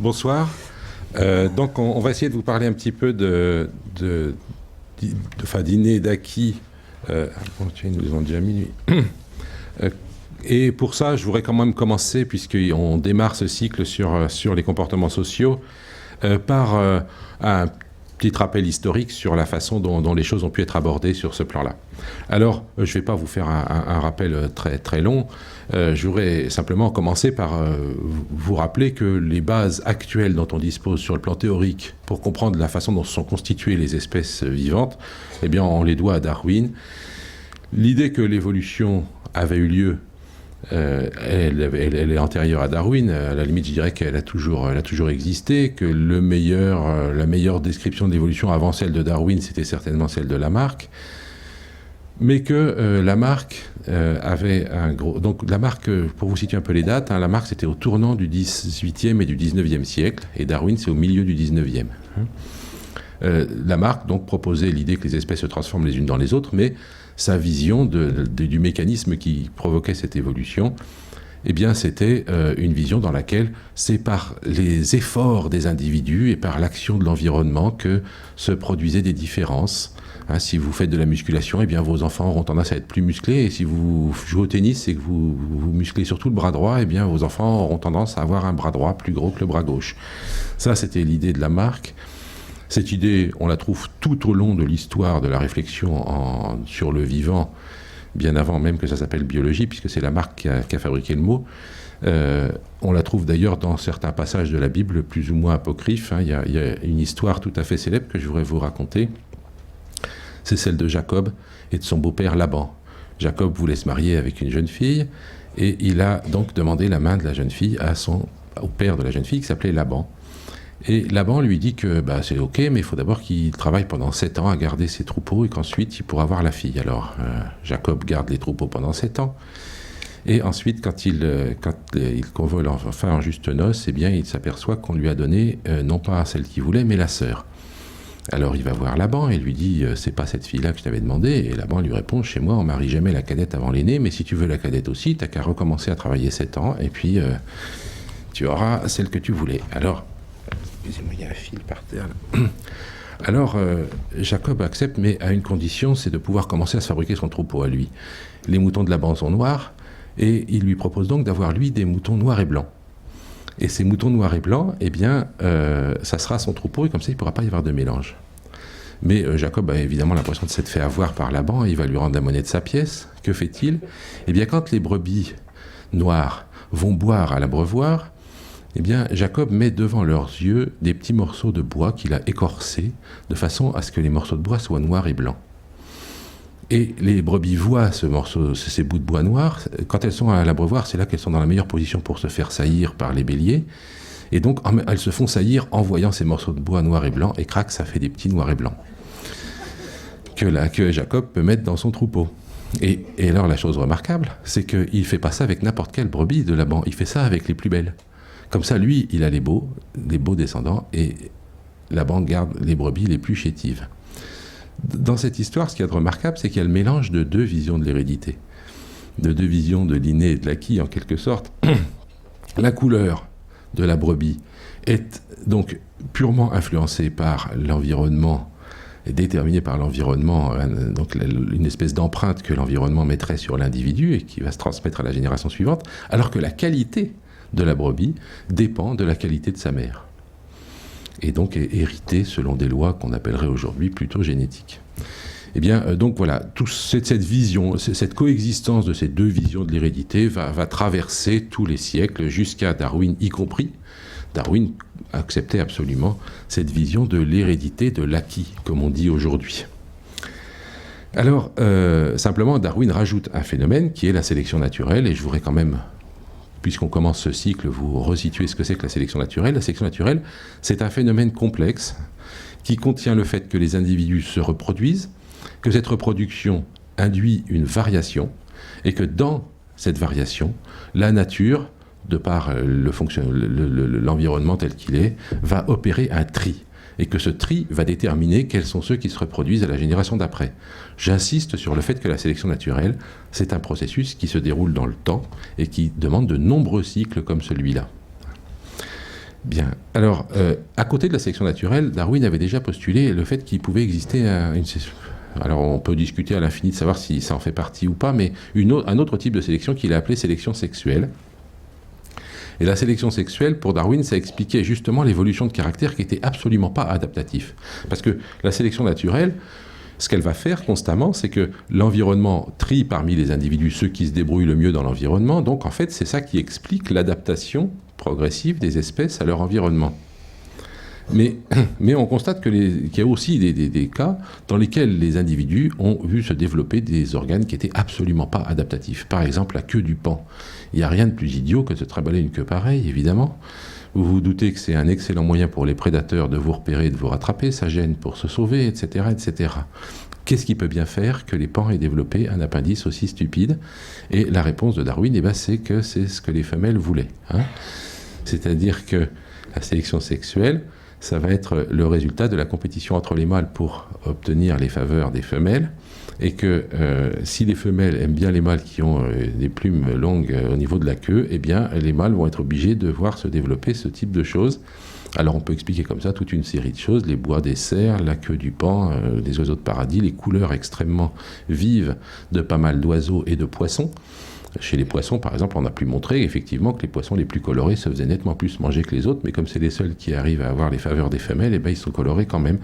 Bonsoir. Donc on va essayer de vous parler un petit peu d'inné, d'acquis. Bon, tiens, ils nous ont déjà minuit. Et pour ça, je voudrais quand même commencer, puisqu'on démarre ce cycle sur les comportements sociaux, par un petit rappel historique sur la façon dont les choses ont pu être abordées sur ce plan-là. Alors, je ne vais pas vous faire un rappel très, très long. Je voudrais simplement commencer par vous rappeler que les bases actuelles dont on dispose sur le plan théorique pour comprendre la façon dont se sont constituées les espèces vivantes, eh bien, on les doit à Darwin. L'idée que l'évolution avait eu lieu, elle est antérieure à Darwin. À la limite, je dirais qu'elle a toujours existé, que la meilleure description de l'évolution avant celle de Darwin, c'était certainement celle de Lamarck. Mais que Lamarck avait un gros... Donc Lamarck, pour vous situer un peu les dates, Lamarck c'était au tournant du 18e et du 19e siècle, et Darwin c'est au milieu du 19e. Lamarck donc proposait l'idée que les espèces se transforment les unes dans les autres, mais sa vision du mécanisme qui provoquait cette évolution, eh bien c'était une vision dans laquelle c'est par les efforts des individus et par l'action de l'environnement que se produisaient des différences. Si vous faites de la musculation, eh bien vos enfants auront tendance à être plus musclés, et si vous jouez au tennis et que vous musclez surtout le bras droit, eh bien vos enfants auront tendance à avoir un bras droit plus gros que le bras gauche. Ça, c'était l'idée de Lamarck. Cette idée, on la trouve tout au long de l'histoire de la réflexion sur le vivant, bien avant même que ça s'appelle biologie, puisque c'est Lamarck qui a fabriqué le mot. On la trouve d'ailleurs dans certains passages de la Bible, plus ou moins apocryphes. Il y a une histoire tout à fait célèbre que je voudrais vous raconter. C'est celle de Jacob et de son beau-père Laban. Jacob voulait se marier avec une jeune fille, et il a donc demandé la main de la jeune fille au père de la jeune fille, qui s'appelait Laban. Et Laban lui dit que c'est ok, mais il faut d'abord qu'il travaille pendant 7 ans à garder ses troupeaux, et qu'ensuite il pourra avoir la fille. Alors Jacob garde les troupeaux pendant 7 ans, et ensuite quand il convole enfin en juste noces, eh bien il s'aperçoit qu'on lui a donné non pas celle qu'il voulait, mais la sœur. Alors il va voir Laban et lui dit « c'est pas cette fille-là que je t'avais demandé ». Et Laban lui répond « chez moi on marie jamais la cadette avant l'aînée, mais si tu veux la cadette aussi, t'as qu'à recommencer à travailler 7 ans et puis tu auras celle que tu voulais ». Alors, excusez-moi, il y a un fil par terre là. Alors Jacob accepte, mais à une condition, c'est de pouvoir commencer à se fabriquer son troupeau à lui. Les moutons de Laban sont noirs, et il lui propose donc d'avoir lui des moutons noirs et blancs. Et ces moutons noirs et blancs, eh bien, ça sera son troupeau, et comme ça, il ne pourra pas y avoir de mélange. Mais Jacob a évidemment l'impression de s'être fait avoir par Laban, et il va lui rendre la monnaie de sa pièce. Que fait-il ? Eh bien, quand les brebis noires vont boire à l'abreuvoir, eh bien, Jacob met devant leurs yeux des petits morceaux de bois qu'il a écorcés, de façon à ce que les morceaux de bois soient noirs et blancs. Et les brebis voient ces bouts de bois noirs. Quand elles sont à l'abreuvoir, c'est là qu'elles sont dans la meilleure position pour se faire saillir par les béliers. Et donc, elles se font saillir en voyant ces morceaux de bois noirs et blancs, et crac, ça fait des petits noirs et blancs que Jacob peut mettre dans son troupeau. Et alors, la chose remarquable, c'est qu'il ne fait pas ça avec n'importe quelle brebis de Laban. Il fait ça avec les plus belles. Comme ça, lui, il a les beaux descendants, et Laban garde les brebis les plus chétives. Dans cette histoire, ce qu'il y a de remarquable, c'est qu'il y a le mélange de deux visions de l'hérédité, de deux visions de l'inné et de l'acquis, en quelque sorte. La couleur de la brebis est donc purement influencée par l'environnement, et déterminée par l'environnement, donc une espèce d'empreinte que l'environnement mettrait sur l'individu et qui va se transmettre à la génération suivante, alors que la qualité de la brebis dépend de la qualité de sa mère, et donc est héritée selon des lois qu'on appellerait aujourd'hui plutôt génétiques. Eh bien, donc voilà, cette vision, cette coexistence de ces deux visions de l'hérédité va traverser tous les siècles jusqu'à Darwin y compris. Darwin acceptait absolument cette vision de l'hérédité, de l'acquis, comme on dit aujourd'hui. Alors, simplement, Darwin rajoute un phénomène qui est la sélection naturelle, et je voudrais quand même, puisqu'on commence ce cycle, vous resituer ce que c'est que la sélection naturelle. La sélection naturelle, c'est un phénomène complexe qui contient le fait que les individus se reproduisent, que cette reproduction induit une variation, et que dans cette variation, la nature, de par l'environnement tel qu'il est, va opérer un tri. Et que ce tri va déterminer quels sont ceux qui se reproduisent à la génération d'après. J'insiste sur le fait que la sélection naturelle, c'est un processus qui se déroule dans le temps et qui demande de nombreux cycles comme celui-là. Bien. Alors, à côté de la sélection naturelle, Darwin avait déjà postulé le fait qu'il pouvait exister alors on peut discuter à l'infini de savoir si ça en fait partie ou pas, mais un autre type de sélection qu'il a appelé sélection sexuelle. Et la sélection sexuelle, pour Darwin, ça expliquait justement l'évolution de caractère qui n'était absolument pas adaptatif. Parce que la sélection naturelle, ce qu'elle va faire constamment, c'est que l'environnement trie parmi les individus ceux qui se débrouillent le mieux dans l'environnement. Donc en fait, c'est ça qui explique l'adaptation progressive des espèces à leur environnement. Mais on constate qu'il y a aussi des cas dans lesquels les individus ont vu se développer des organes qui n'étaient absolument pas adaptatifs. Par exemple, la queue du paon. Il n'y a rien de plus idiot que de se trimballer une queue pareille, évidemment. Vous vous doutez que c'est un excellent moyen pour les prédateurs de vous repérer, de vous rattraper, ça gêne pour se sauver, etc., etc. Qu'est-ce qui peut bien faire que les paons aient développé un appendice aussi stupide? Et la réponse de Darwin, c'est que c'est ce que les femelles voulaient. C'est-à-dire que la sélection sexuelle, ça va être le résultat de la compétition entre les mâles pour obtenir les faveurs des femelles, et que si les femelles aiment bien les mâles qui ont des plumes longues au niveau de la queue, eh bien les mâles vont être obligés de voir se développer ce type de choses. Alors on peut expliquer comme ça toute une série de choses, les bois des cerfs, la queue du paon, des oiseaux de paradis, les couleurs extrêmement vives de pas mal d'oiseaux et de poissons. Chez les poissons, par exemple, on a pu montrer effectivement que les poissons les plus colorés se faisaient nettement plus manger que les autres, mais comme c'est les seuls qui arrivent à avoir les faveurs des femelles, eh bien, ils sont colorés quand même.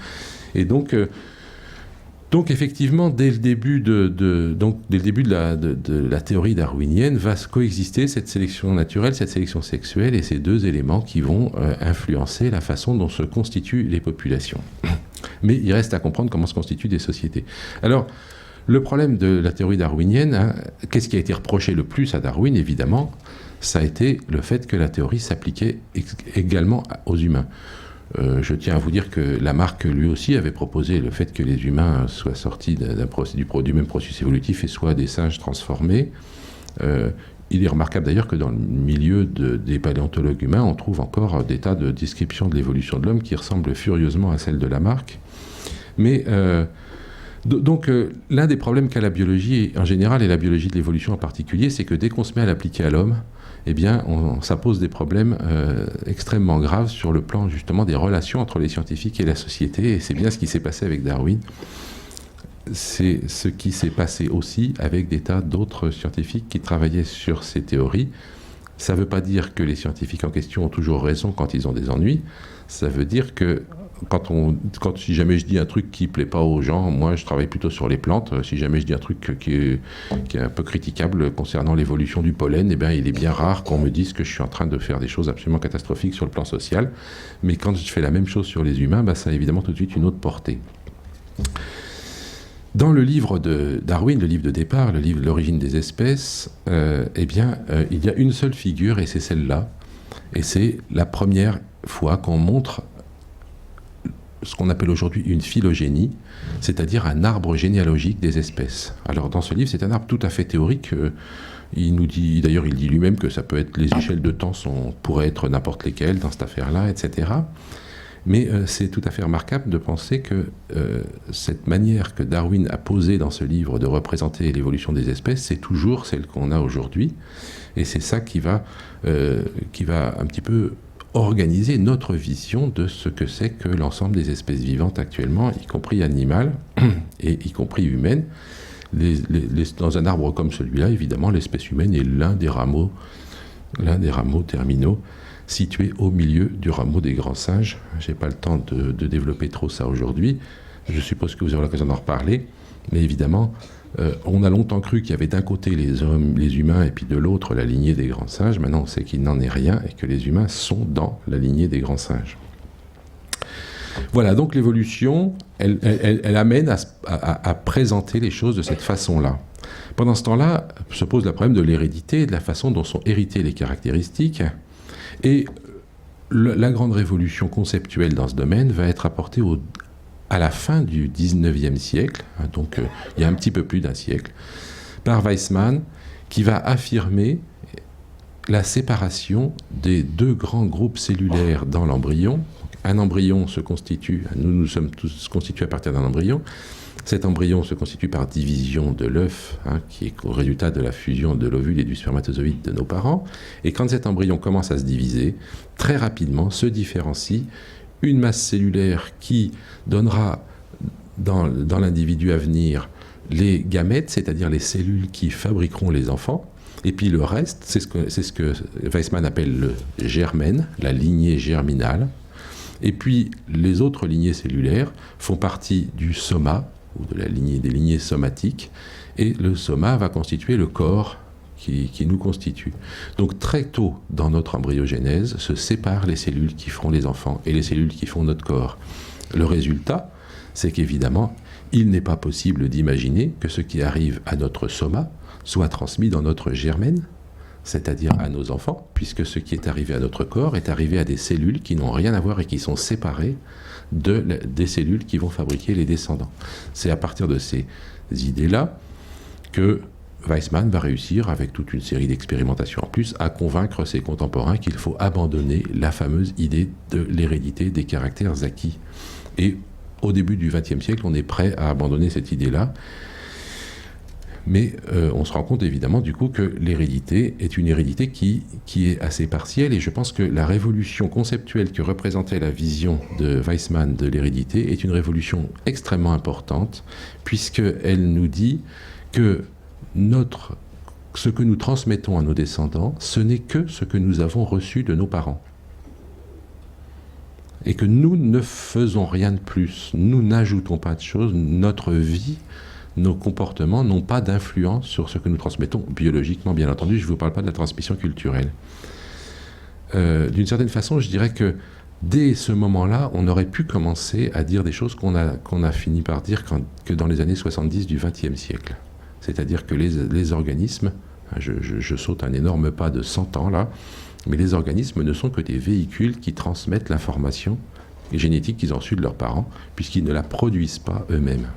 Et donc effectivement, dès le début de la théorie darwinienne, va coexister cette sélection naturelle, cette sélection sexuelle, et ces deux éléments qui vont influencer la façon dont se constituent les populations. Mais il reste à comprendre comment se constituent des sociétés. Alors, le problème de la théorie darwinienne, qu'est-ce qui a été reproché le plus à Darwin, évidemment, ça a été le fait que la théorie s'appliquait également aux humains. Je tiens à vous dire que Lamarck, lui aussi, avait proposé le fait que les humains soient sortis du même processus évolutif et soient des singes transformés. Il est remarquable d'ailleurs que dans le milieu des paléontologues humains, on trouve encore des tas de descriptions de l'évolution de l'homme qui ressemblent furieusement à celles de Lamarck. Mais... Donc, l'un des problèmes qu'a la biologie en général et la biologie de l'évolution en particulier, c'est que dès qu'on se met à l'appliquer à l'homme, eh bien, ça pose des problèmes extrêmement graves sur le plan justement des relations entre les scientifiques et la société. Et c'est bien ce qui s'est passé avec Darwin. C'est ce qui s'est passé aussi avec des tas d'autres scientifiques qui travaillaient sur ces théories. Ça ne veut pas dire que les scientifiques en question ont toujours raison quand ils ont des ennuis. Ça veut dire que si jamais je dis un truc qui ne plaît pas aux gens, moi je travaille plutôt sur les plantes. Si jamais je dis un truc qui est un peu critiquable concernant l'évolution du pollen, eh bien, il est bien rare qu'on me dise que je suis en train de faire des choses absolument catastrophiques sur le plan social. Mais quand je fais la même chose sur les humains, ça a évidemment tout de suite une autre portée. Dans le livre de Darwin, le livre de départ, le livre de l'origine des espèces, il y a une seule figure et c'est celle-là. Et c'est la première fois qu'on montre ce qu'on appelle aujourd'hui une phylogénie, c'est-à-dire un arbre généalogique des espèces. Alors dans ce livre, c'est un arbre tout à fait théorique. Il nous dit, d'ailleurs, il dit lui-même que ça peut être, les échelles de temps pourraient être n'importe lesquelles dans cette affaire-là, etc. Mais c'est tout à fait remarquable de penser que cette manière que Darwin a posée dans ce livre de représenter l'évolution des espèces, c'est toujours celle qu'on a aujourd'hui. Et c'est ça qui va un petit peu organiser notre vision de ce que c'est que l'ensemble des espèces vivantes actuellement, y compris animales et y compris humaines. Dans un arbre comme celui-là, évidemment, l'espèce humaine est l'un des rameaux terminaux situé au milieu du rameau des grands singes. Je n'ai pas le temps de développer trop ça aujourd'hui. Je suppose que vous aurez l'occasion d'en reparler. Mais évidemment, on a longtemps cru qu'il y avait d'un côté les humains et puis de l'autre la lignée des grands singes. Maintenant, on sait qu'il n'en est rien et que les humains sont dans la lignée des grands singes. Voilà, donc l'évolution, elle amène à présenter les choses de cette façon-là. Pendant ce temps-là, se pose le problème de l'hérédité, de la façon dont sont héritées les caractéristiques. Et la grande révolution conceptuelle dans ce domaine va être apportée à la fin du 19e siècle, donc il y a un petit peu plus d'un siècle, par Weismann, qui va affirmer la séparation des deux grands groupes cellulaires dans l'embryon. Un embryon se constitue, nous sommes tous constitués à partir d'un embryon. Cet embryon se constitue par division de l'œuf, qui est au résultat de la fusion de l'ovule et du spermatozoïde de nos parents. Et quand cet embryon commence à se diviser, très rapidement se différencie une masse cellulaire qui donnera dans l'individu à venir les gamètes, c'est-à-dire les cellules qui fabriqueront les enfants. Et puis le reste, c'est ce que Weissmann appelle le germène, la lignée germinale. Et puis les autres lignées cellulaires font partie du soma, ou de des lignées somatiques, et le soma va constituer le corps qui nous constitue. Donc très tôt dans notre embryogénèse se séparent les cellules qui feront les enfants et les cellules qui font notre corps. Le résultat, c'est qu'évidemment, il n'est pas possible d'imaginer que ce qui arrive à notre soma soit transmis dans notre germène, c'est-à-dire à nos enfants, puisque ce qui est arrivé à notre corps est arrivé à des cellules qui n'ont rien à voir et qui sont séparées des cellules qui vont fabriquer les descendants. C'est à partir de ces idées-là que Weissmann va réussir, avec toute une série d'expérimentations en plus, à convaincre ses contemporains qu'il faut abandonner la fameuse idée de l'hérédité des caractères acquis. Et au début du XXe siècle, on est prêt à abandonner cette idée-là. Mais on se rend compte évidemment du coup que l'hérédité est une hérédité qui est assez partielle, et je pense que la révolution conceptuelle que représentait la vision de Weissmann de l'hérédité est une révolution extrêmement importante, puisqu'elle nous dit que ce que nous transmettons à nos descendants, ce n'est que ce que nous avons reçu de nos parents. Et que nous ne faisons rien de plus, nous n'ajoutons pas de choses, notre vie, nos comportements n'ont pas d'influence sur ce que nous transmettons biologiquement, bien entendu. Je ne vous parle pas de la transmission culturelle. D'une certaine façon, je dirais que dès ce moment-là, on aurait pu commencer à dire des choses qu'on a fini par dire que dans les années 70 du XXe siècle. C'est-à-dire que les organismes, je saute un énorme pas de 100 ans là, mais les organismes ne sont que des véhicules qui transmettent l'information génétique qu'ils ont reçue de leurs parents, puisqu'ils ne la produisent pas eux-mêmes.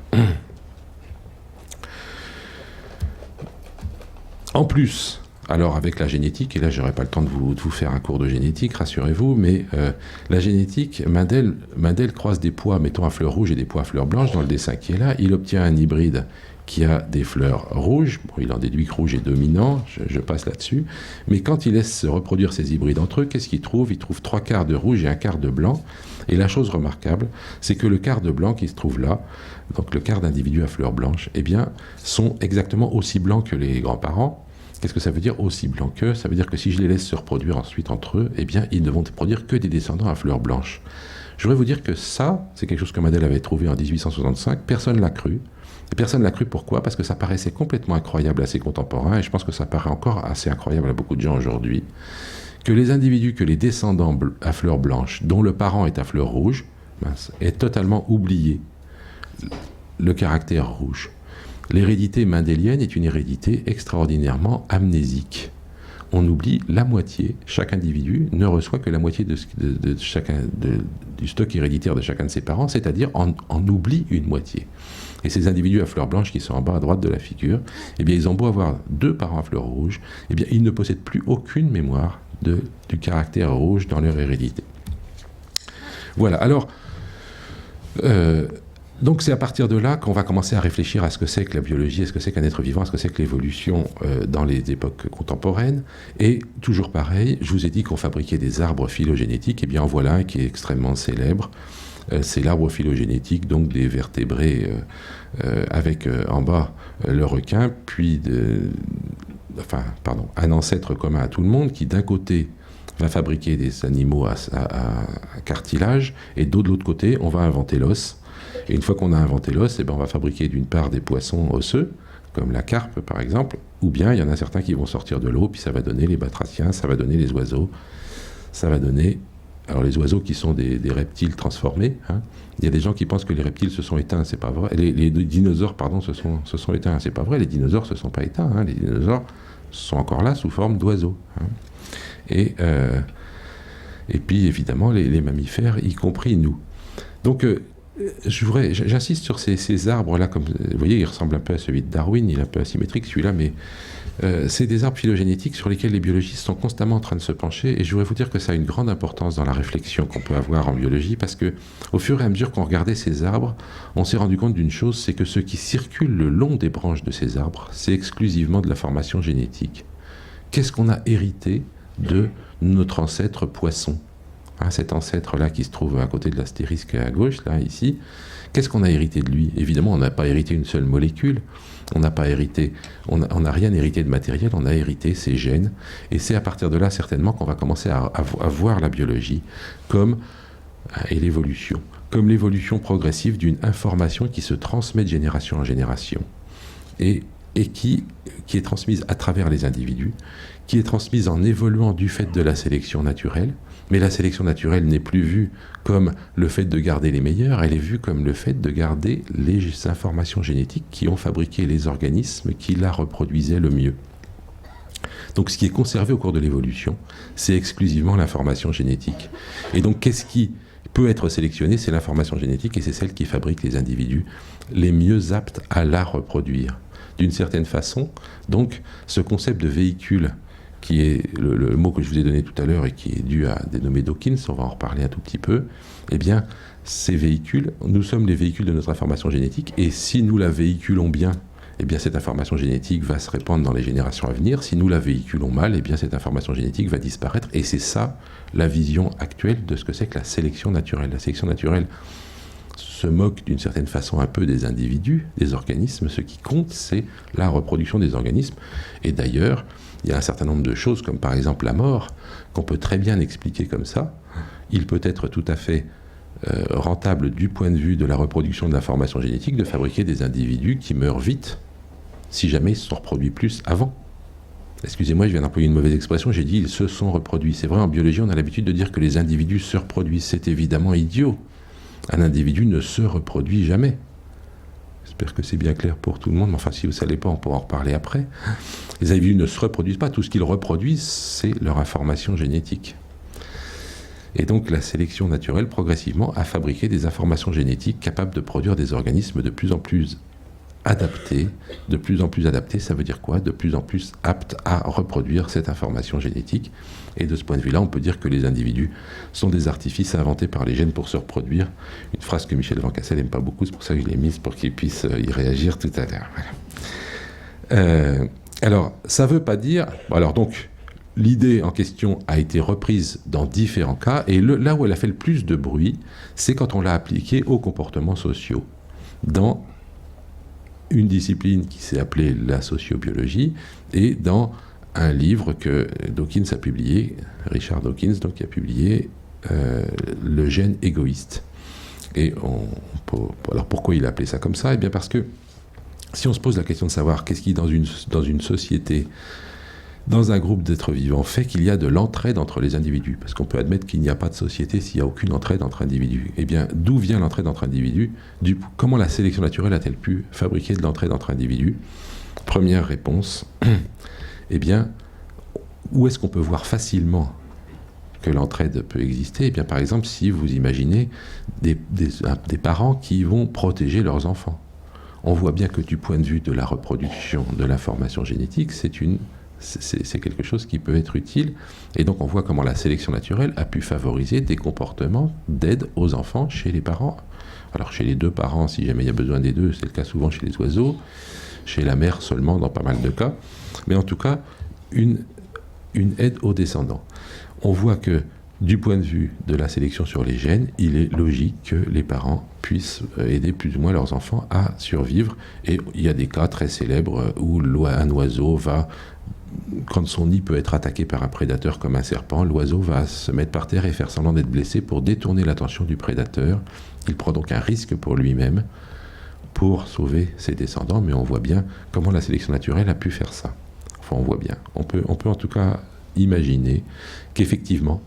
En plus, alors avec la génétique, et là je n'aurai pas le temps de vous faire un cours de génétique, rassurez-vous, mais la génétique, Mendel croise des pois, mettons à fleurs rouges et des pois à fleurs blanches, dans le dessin qui est là, il obtient un hybride qui a des fleurs rouges, bon, il en déduit que rouge est dominant, je passe là-dessus, mais quand il laisse se reproduire ces hybrides entre eux, qu'est-ce qu'il trouve? Il trouve 3 quarts de rouge et 1 quart de blanc, et la chose remarquable, c'est que le quart de blanc qui se trouve là, donc le quart d'individus à fleurs blanches, eh bien, sont exactement aussi blancs que les grands-parents. Qu'est-ce que ça veut dire aussi blanc qu'eux? Ça veut dire que si je les laisse se reproduire ensuite entre eux, eh bien, ils ne vont produire que des descendants à fleurs blanches. Je voudrais vous dire que ça, c'est quelque chose que Mendel avait trouvé en 1865, personne ne l'a cru. Et personne ne l'a cru, pourquoi? Parce que ça paraissait complètement incroyable à ses contemporains, et je pense que ça paraît encore assez incroyable à beaucoup de gens aujourd'hui, que les individus, que les descendants à fleurs blanches, dont le parent est à fleurs rouges, aient totalement oublié le caractère rouge. L'hérédité mendélienne est une hérédité extraordinairement amnésique. On oublie la moitié, chaque individu ne reçoit que la moitié du stock héréditaire de chacun de ses parents, c'est-à-dire en oublie une moitié. Et ces individus à fleurs blanches qui sont en bas à droite de la figure, eh bien, ils ont beau avoir 2 parents à fleurs rouges, eh bien, ils ne possèdent plus aucune mémoire du caractère rouge dans leur hérédité. Voilà, alors, donc c'est à partir de là qu'on va commencer à réfléchir à ce que c'est que la biologie, à ce que c'est qu'un être vivant, à ce que c'est que l'évolution dans les époques contemporaines. Et toujours pareil, je vous ai dit qu'on fabriquait des arbres phylogénétiques, et bien en voilà un qui est extrêmement célèbre. C'est l'arbre phylogénétique, donc des vertébrés avec en bas le requin, puis un ancêtre commun à tout le monde qui d'un côté va fabriquer des animaux à cartilage, et de l'autre côté on va inventer l'os. Et une fois qu'on a inventé l'os, on va fabriquer d'une part des poissons osseux, comme la carpe par exemple, ou bien il y en a certains qui vont sortir de l'eau, puis ça va donner les batraciens, ça va donner les oiseaux, ça va donner... Alors les oiseaux qui sont des reptiles transformés, il y a des gens qui pensent que les reptiles se sont éteints, c'est pas vrai. Les dinosaures, pardon, se sont éteints, c'est pas vrai. Les dinosaures se sont pas éteints, les dinosaures sont encore là sous forme d'oiseaux. Et puis évidemment les mammifères, y compris nous. Donc J'insiste sur ces arbres-là, comme vous voyez, il ressemble un peu à celui de Darwin, il est un peu asymétrique celui-là, mais c'est des arbres phylogénétiques sur lesquels les biologistes sont constamment en train de se pencher, et je voudrais vous dire que ça a une grande importance dans la réflexion qu'on peut avoir en biologie, parce que au fur et à mesure qu'on regardait ces arbres, on s'est rendu compte d'une chose, c'est que ce qui circule le long des branches de ces arbres, c'est exclusivement de la formation génétique. Qu'est-ce qu'on a hérité de notre ancêtre poisson ? Cet ancêtre-là qui se trouve à côté de l'astérisque à gauche, là, ici, qu'est-ce qu'on a hérité de lui ? Évidemment, on n'a pas hérité une seule molécule, on n'a rien hérité de matériel, on a hérité ses gènes, et c'est à partir de là, certainement, qu'on va commencer à voir la biologie et l'évolution, comme l'évolution progressive d'une information qui se transmet de génération en génération, et qui est transmise à travers les individus, qui est transmise en évoluant du fait de la sélection naturelle. Mais la sélection naturelle n'est plus vue comme le fait de garder les meilleurs, elle est vue comme le fait de garder les informations génétiques qui ont fabriqué les organismes qui la reproduisaient le mieux. Donc ce qui est conservé au cours de l'évolution, c'est exclusivement l'information génétique. Et donc qu'est-ce qui peut être sélectionné ? C'est l'information génétique, et c'est celle qui fabrique les individus les mieux aptes à la reproduire. D'une certaine façon, donc ce concept de véhicule, qui est le mot que je vous ai donné tout à l'heure et qui est dû à dénommé Dawkins, on va en reparler un tout petit peu, eh bien, ces véhicules, nous sommes les véhicules de notre information génétique, et si nous la véhiculons bien, eh bien, cette information génétique va se répandre dans les générations à venir. Si nous la véhiculons mal, eh bien, cette information génétique va disparaître, et c'est ça la vision actuelle de ce que c'est que la sélection naturelle. La sélection naturelle se moque d'une certaine façon un peu des individus, des organismes. Ce qui compte, c'est la reproduction des organismes, et d'ailleurs, il y a un certain nombre de choses, comme par exemple la mort, qu'on peut très bien expliquer comme ça. Il peut être tout à fait rentable du point de vue de la reproduction de l'information génétique de fabriquer des individus qui meurent vite, si jamais ils se sont reproduits plus avant. Excusez-moi, je viens d'employer une mauvaise expression, j'ai dit ils se sont reproduits. C'est vrai, en biologie, on a l'habitude de dire que les individus se reproduisent. C'est évidemment idiot. Un individu ne se reproduit jamais. J'espère que c'est bien clair pour tout le monde, mais enfin, si vous ne savez pas, on pourra en reparler après. Les individus ne se reproduisent pas, tout ce qu'ils reproduisent, c'est leur information génétique. Et donc, la sélection naturelle, progressivement, a fabriqué des informations génétiques capables de produire des organismes de plus en plus adaptés. De plus en plus adaptés, ça veut dire quoi ? De plus en plus aptes à reproduire cette information génétique. Et de ce point de vue-là, on peut dire que les individus sont des artifices inventés par les gènes pour se reproduire. Une phrase que Michel Van Cassel n'aime pas beaucoup, c'est pour ça que je l'ai mise, pour qu'il puisse y réagir tout à l'heure. Voilà. Alors, ça ne veut pas dire... Alors donc, l'idée en question a été reprise dans différents cas, et là où elle a fait le plus de bruit, c'est quand on l'a appliquée aux comportements sociaux, dans une discipline qui s'est appelée la sociobiologie, et dans un livre que Dawkins a publié, Richard Dawkins, donc, qui a publié Le gène égoïste. Et alors pourquoi il a appelé ça comme ça ? Eh bien parce que si on se pose la question de savoir qu'est-ce qui, dans une société, dans un groupe d'êtres vivants, fait qu'il y a de l'entraide entre les individus, parce qu'on peut admettre qu'il n'y a pas de société s'il n'y a aucune entraide entre individus. Eh bien, d'où vient l'entraide entre individus ? Comment la sélection naturelle a-t-elle pu fabriquer de l'entraide entre individus ? Première réponse, eh bien, où est-ce qu'on peut voir facilement que l'entraide peut exister ? Eh bien, par exemple, si vous imaginez des parents qui vont protéger leurs enfants. On voit bien que du point de vue de la reproduction de l'information génétique, c'est quelque chose qui peut être utile. Et donc, on voit comment la sélection naturelle a pu favoriser des comportements d'aide aux enfants chez les parents. Alors, chez les deux parents, si jamais il y a besoin des deux, c'est le cas souvent chez les oiseaux, chez la mère seulement dans pas mal de cas. Mais en tout cas, une aide aux descendants. On voit que, du point de vue de la sélection sur les gènes, il est logique que les parents puissent aider plus ou moins leurs enfants à survivre. Et il y a des cas très célèbres où un oiseau va, quand son nid peut être attaqué par un prédateur comme un serpent, l'oiseau va se mettre par terre et faire semblant d'être blessé pour détourner l'attention du prédateur. Il prend donc un risque pour lui-même pour sauver ses descendants, mais on voit bien comment la sélection naturelle a pu faire ça. Enfin, on voit bien. On peut en tout cas imaginer qu'effectivement,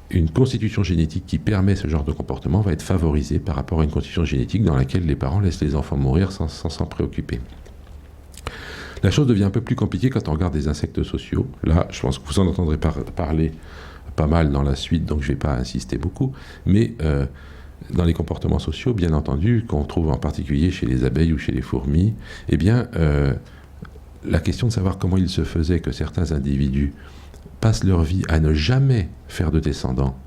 une constitution génétique qui permet ce genre de comportement va être favorisée par rapport à une constitution génétique dans laquelle les parents laissent les enfants mourir sans s'en préoccuper. La chose devient un peu plus compliquée quand on regarde des insectes sociaux. Là, je pense que vous en entendrez parler pas mal dans la suite, donc je ne vais pas insister beaucoup. Mais dans les comportements sociaux, bien entendu, qu'on trouve en particulier chez les abeilles ou chez les fourmis, eh bien, la question de savoir comment il se faisait que certains individus passent leur vie à ne jamais faire de descendants,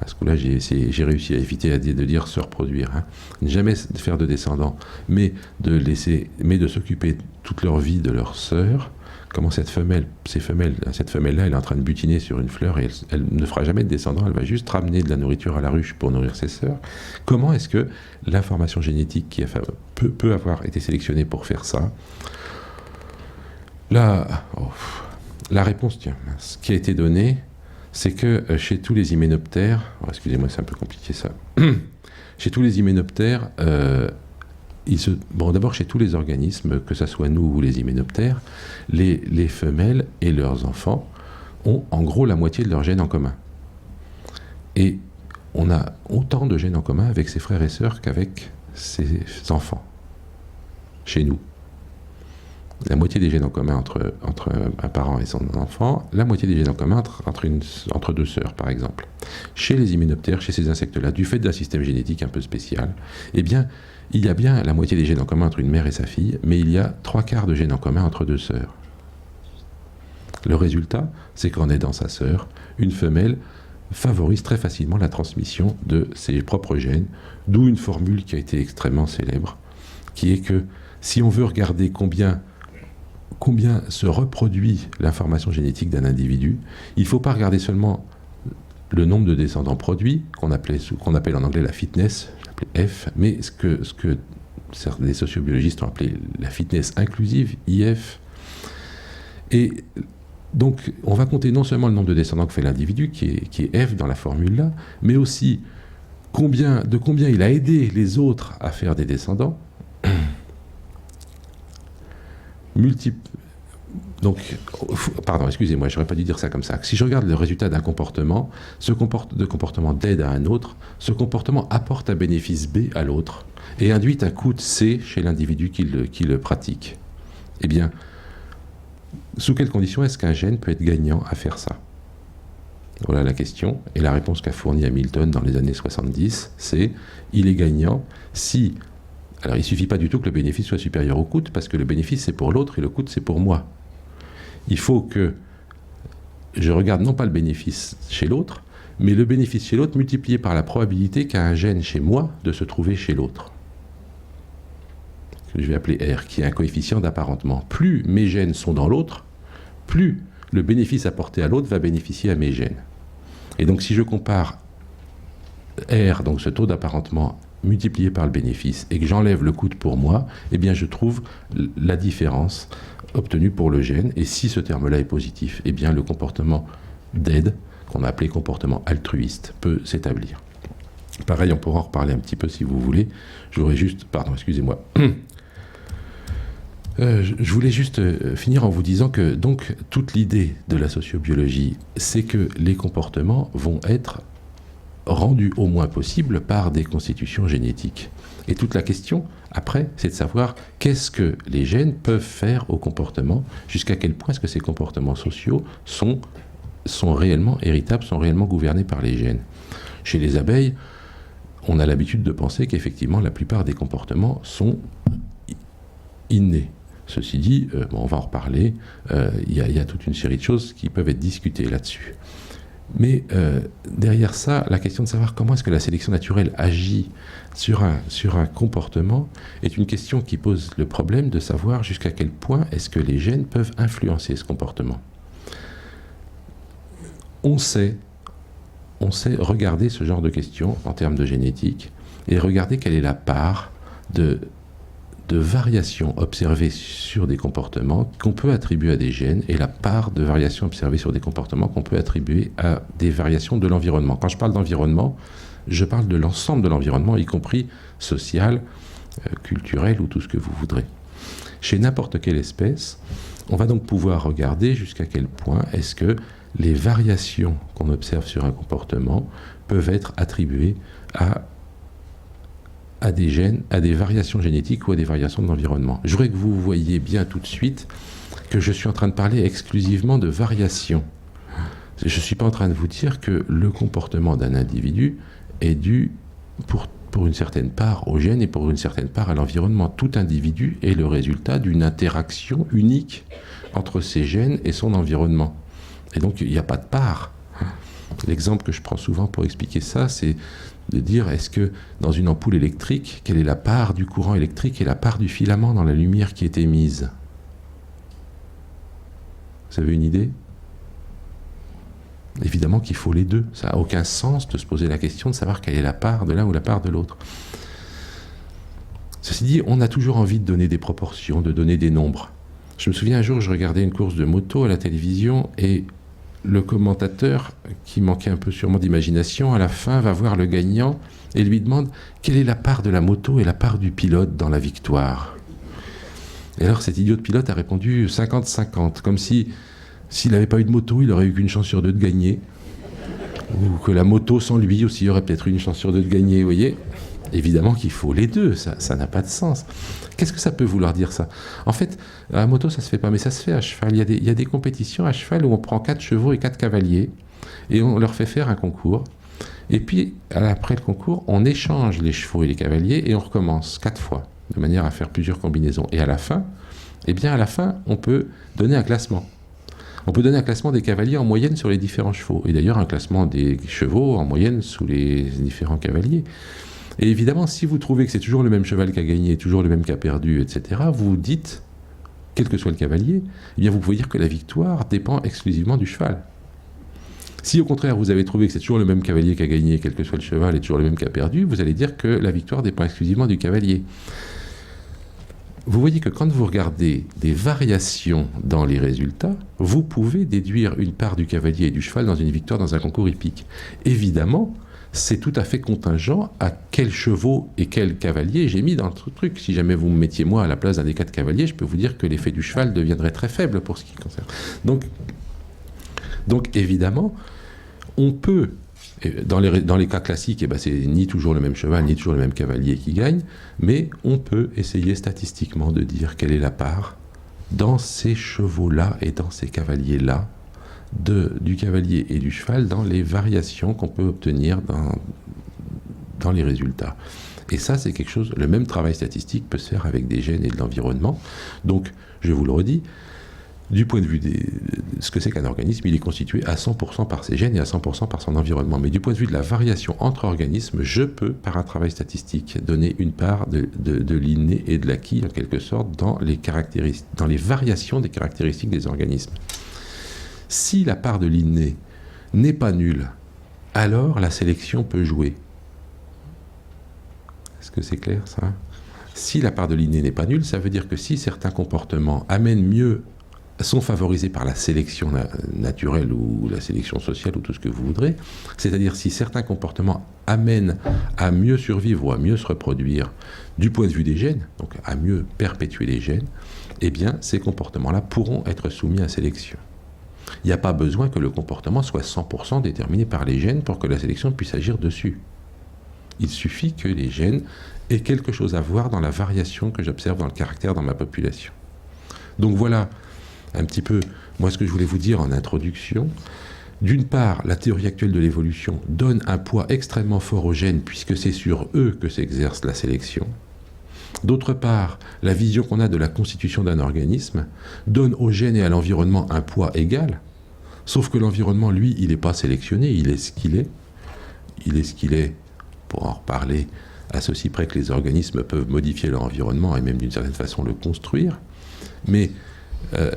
parce que là j'ai réussi à éviter de dire se reproduire, hein, ne jamais faire de descendants, mais de s'occuper toute leur vie de leur sœur. Comment cette femelle-là, elle est en train de butiner sur une fleur et elle ne fera jamais de descendants, elle va juste ramener de la nourriture à la ruche pour nourrir ses sœurs. Comment est-ce que l'information génétique qui peut avoir été sélectionnée pour faire ça, la réponse, tiens, ce qui a été donné, c'est que chez tous les hyménoptères, excusez-moi, c'est un peu compliqué ça, chez tous les hyménoptères, d'abord chez tous les organismes, que ce soit nous ou les hyménoptères, les femelles et leurs enfants ont en gros la moitié de leurs gènes en commun. Et on a autant de gènes en commun avec ses frères et sœurs qu'avec ses enfants, chez nous. La moitié des gènes en commun entre un parent et son enfant, la moitié des gènes en commun entre deux sœurs, par exemple. Chez les hyménoptères, chez ces insectes-là, du fait d'un système génétique un peu spécial, eh bien, il y a bien la moitié des gènes en commun entre une mère et sa fille, mais il y a 3/4 de gènes en commun entre deux sœurs. Le résultat, c'est qu'en aidant sa sœur, une femelle favorise très facilement la transmission de ses propres gènes, d'où une formule qui a été extrêmement célèbre, qui est que si on veut regarder combien se reproduit l'information génétique d'un individu, il ne faut pas regarder seulement le nombre de descendants produits, qu'on appelle en anglais la fitness, F, mais ce que des sociobiologistes ont appelé la fitness inclusive, IF. Et donc, on va compter non seulement le nombre de descendants que fait l'individu, qui est F dans la formule-là, mais aussi de combien il a aidé les autres à faire des descendants. Donc, pardon, excusez-moi, j'aurais pas dû dire ça comme ça. Si je regarde le résultat d'un comportement, de comportement d'aide à un autre, ce comportement apporte un bénéfice B à l'autre et induit un coût C chez l'individu qui le pratique. Eh bien, sous quelles conditions est-ce qu'un gène peut être gagnant à faire ça? Voilà la question. Et la réponse qu'a fournie Hamilton dans les années 70, c'est il est gagnant si... Alors, il ne suffit pas du tout que le bénéfice soit supérieur au coût, parce que le bénéfice, c'est pour l'autre et le coût, c'est pour moi. Il faut que je regarde non pas le bénéfice chez l'autre, mais le bénéfice chez l'autre multiplié par la probabilité qu'a un gène chez moi de se trouver chez l'autre. Que je vais appeler R, qui est un coefficient d'apparentement. Plus mes gènes sont dans l'autre, plus le bénéfice apporté à l'autre va bénéficier à mes gènes. Et donc, si je compare R, donc ce taux d'apparentement, multiplié par le bénéfice, et que j'enlève le coût pour moi, eh bien je trouve la différence obtenue pour le gène, et si ce terme-là est positif, eh bien le comportement d'aide, qu'on a appelé comportement altruiste, peut s'établir. Pareil, on pourra en reparler un petit peu si vous voulez. Pardon, excusez-moi. Je voulais juste finir en vous disant que donc toute l'idée de la sociobiologie, c'est que les comportements vont être rendu au moins possible par des constitutions génétiques. Et toute la question, après, c'est de savoir qu'est-ce que les gènes peuvent faire au comportement, jusqu'à quel point est-ce que ces comportements sociaux sont réellement héritables, sont réellement gouvernés par les gènes. Chez les abeilles, on a l'habitude de penser qu'effectivement, la plupart des comportements sont innés. Ceci dit, on va en reparler, il y a toute une série de choses qui peuvent être discutées là-dessus. Mais derrière ça, la question de savoir comment est-ce que la sélection naturelle agit sur un comportement est une question qui pose le problème de savoir jusqu'à quel point est-ce que les gènes peuvent influencer ce comportement. On sait regarder ce genre de questions en termes de génétique et regarder quelle est la part de variations observées sur des comportements qu'on peut attribuer à des gènes et la part de variations observées sur des comportements qu'on peut attribuer à des variations de l'environnement. Quand je parle d'environnement, je parle de l'ensemble de l'environnement, y compris social, culturel ou tout ce que vous voudrez. Chez n'importe quelle espèce, on va donc pouvoir regarder jusqu'à quel point est-ce que les variations qu'on observe sur un comportement peuvent être attribuées à des gènes, à des variations génétiques ou à des variations de l'environnement. Je voudrais que vous voyez bien tout de suite que je suis en train de parler exclusivement de variations. Je ne suis pas en train de vous dire que le comportement d'un individu est dû pour une certaine part aux gènes et pour une certaine part à l'environnement. Tout individu est le résultat d'une interaction unique entre ses gènes et son environnement. Et donc, il n'y a pas de part. L'exemple que je prends souvent pour expliquer ça, c'est de dire, est-ce que dans une ampoule électrique, quelle est la part du courant électrique et la part du filament dans la lumière qui est émise? Vous avez une idée? Évidemment qu'il faut les deux. Ça n'a aucun sens de se poser la question de savoir quelle est la part de l'un ou la part de l'autre. Ceci dit, on a toujours envie de donner des proportions, de donner des nombres. Je me souviens un jour, je regardais une course de moto à la télévision et le commentateur, qui manquait un peu sûrement d'imagination, à la fin va voir le gagnant et lui demande quelle est la part de la moto et la part du pilote dans la victoire. Et alors cet idiot de pilote a répondu 50-50, comme si s'il n'avait pas eu de moto, il n'aurait eu qu'une chance sur deux de gagner. Ou que la moto sans lui aussi, il aurait peut-être eu une chance sur deux de gagner, vous voyez. Évidemment qu'il faut les deux, ça n'a pas de sens. Qu'est-ce que ça peut vouloir dire, ça? En fait, à la moto, ça se fait pas, mais ça se fait à cheval. Il y a des compétitions à cheval où on prend 4 chevaux et 4 cavaliers, et on leur fait faire un concours. Et puis, après le concours, on échange les chevaux et les cavaliers, et on recommence 4 fois, de manière à faire plusieurs combinaisons. Et à la fin, on peut donner un classement. On peut donner un classement des cavaliers en moyenne sur les différents chevaux, et d'ailleurs un classement des chevaux en moyenne sous les différents cavaliers. Et évidemment, si vous trouvez que c'est toujours le même cheval qui a gagné, toujours le même qui a perdu, etc., vous dites, quel que soit le cavalier, eh bien vous pouvez dire que la victoire dépend exclusivement du cheval. Si au contraire vous avez trouvé que c'est toujours le même cavalier qui a gagné, quel que soit le cheval, et toujours le même qui a perdu, vous allez dire que la victoire dépend exclusivement du cavalier. Vous voyez que quand vous regardez des variations dans les résultats, vous pouvez déduire une part du cavalier et du cheval dans une victoire dans un concours hippique. Évidemment, c'est tout à fait contingent à quels chevaux et quels cavaliers j'ai mis dans le truc. Si jamais vous me mettiez moi à la place d'un des 4 cavaliers, je peux vous dire que l'effet du cheval deviendrait très faible pour ce qui concerne. Donc évidemment, on peut, dans les cas classiques, c'est ni toujours le même cheval, ni toujours le même cavalier qui gagne, mais on peut essayer statistiquement de dire quelle est la part dans ces chevaux-là et dans ces cavaliers-là du cavalier et du cheval dans les variations qu'on peut obtenir dans les résultats. Et ça, c'est quelque chose, le même travail statistique peut se faire avec des gènes et de l'environnement. Donc, je vous le redis, du point de vue de ce que c'est qu'un organisme, il est constitué à 100% par ses gènes et à 100% par son environnement. Mais du point de vue de la variation entre organismes, je peux, par un travail statistique, donner une part de l'inné et de l'acquis, en quelque sorte, dans les variations des caractéristiques des organismes. Si la part de l'inné n'est pas nulle, alors la sélection peut jouer. Est-ce que c'est clair, ça? Si la part de l'inné n'est pas nulle, ça veut dire que si certains comportements sont favorisés par la sélection naturelle ou la sélection sociale ou tout ce que vous voudrez, c'est-à-dire si certains comportements amènent à mieux survivre ou à mieux se reproduire du point de vue des gènes, donc à mieux perpétuer les gènes, eh bien ces comportements-là pourront être soumis à sélection. Il n'y a pas besoin que le comportement soit 100% déterminé par les gènes pour que la sélection puisse agir dessus. Il suffit que les gènes aient quelque chose à voir dans la variation que j'observe dans le caractère dans ma population. Donc voilà un petit peu, moi, ce que je voulais vous dire en introduction. D'une part, la théorie actuelle de l'évolution donne un poids extrêmement fort aux gènes puisque c'est sur eux que s'exerce la sélection. D'autre part, la vision qu'on a de la constitution d'un organisme donne aux gènes et à l'environnement un poids égal, sauf que l'environnement, lui, il n'est pas sélectionné, il est ce qu'il est. Il est ce qu'il est, pour en reparler, à ceci près que les organismes peuvent modifier leur environnement et même d'une certaine façon le construire. Mais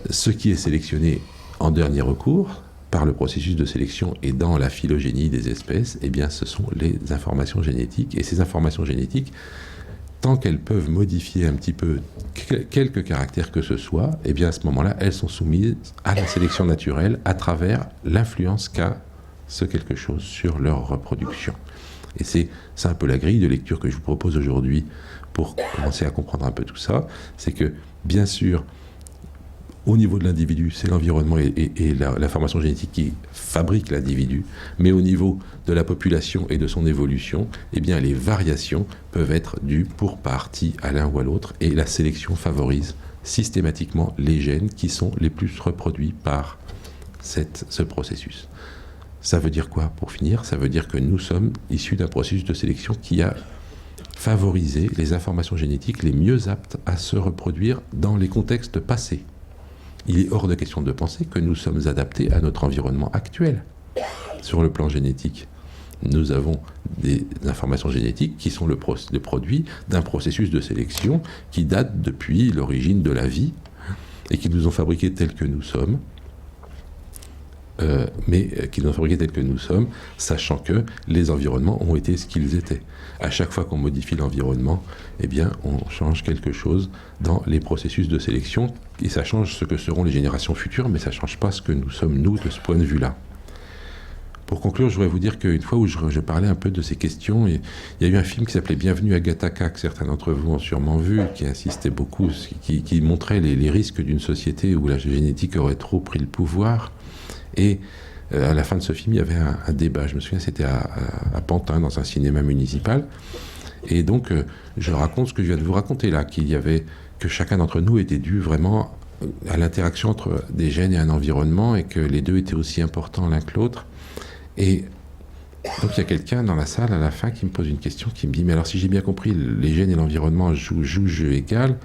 ce qui est sélectionné en dernier recours, par le processus de sélection et dans la phylogénie des espèces, eh bien, ce sont les informations génétiques. Et ces informations génétiques, tant qu'elles peuvent modifier un petit peu quelques caractères que ce soit, eh bien à ce moment-là, elles sont soumises à la sélection naturelle à travers l'influence qu'a ce quelque chose sur leur reproduction. Et c'est un peu la grille de lecture que je vous propose aujourd'hui pour commencer à comprendre un peu tout ça. C'est que, bien sûr, au niveau de l'individu, c'est l'environnement et l'information génétique qui fabrique l'individu, mais au niveau de la population et de son évolution, eh bien, les variations peuvent être dues pour partie à l'un ou à l'autre, et la sélection favorise systématiquement les gènes qui sont les plus reproduits par ce processus. Ça veut dire quoi, pour finir? Ça veut dire que nous sommes issus d'un processus de sélection qui a favorisé les informations génétiques les mieux aptes à se reproduire dans les contextes passés. Il est hors de question de penser que nous sommes adaptés à notre environnement actuel sur le plan génétique. Nous avons des informations génétiques qui sont le produit d'un processus de sélection qui date depuis l'origine de la vie et qui nous ont fabriqués tels que nous sommes, sachant que les environnements ont été ce qu'ils étaient. À chaque fois qu'on modifie l'environnement, eh bien, on change quelque chose dans les processus de sélection, et ça change ce que seront les générations futures, mais ça ne change pas ce que nous sommes, nous, de ce point de vue-là. Pour conclure, je voudrais vous dire qu'une fois où je parlais un peu de ces questions, il y a eu un film qui s'appelait « Bienvenue à Gattaca », que certains d'entre vous ont sûrement vu, qui insistait beaucoup, qui montrait les risques d'une société où la génétique aurait trop pris le pouvoir. Et à la fin de ce film, il y avait un débat. Je me souviens, c'était à Pantin, dans un cinéma municipal. Et donc, je raconte ce que je viens de vous raconter là, que chacun d'entre nous était dû vraiment à l'interaction entre des gènes et un environnement, et que les deux étaient aussi importants l'un que l'autre. Et donc, il y a quelqu'un dans la salle, à la fin, qui me pose une question, qui me dit « Mais alors, si j'ai bien compris, les gènes et l'environnement jouent jeu égal ?»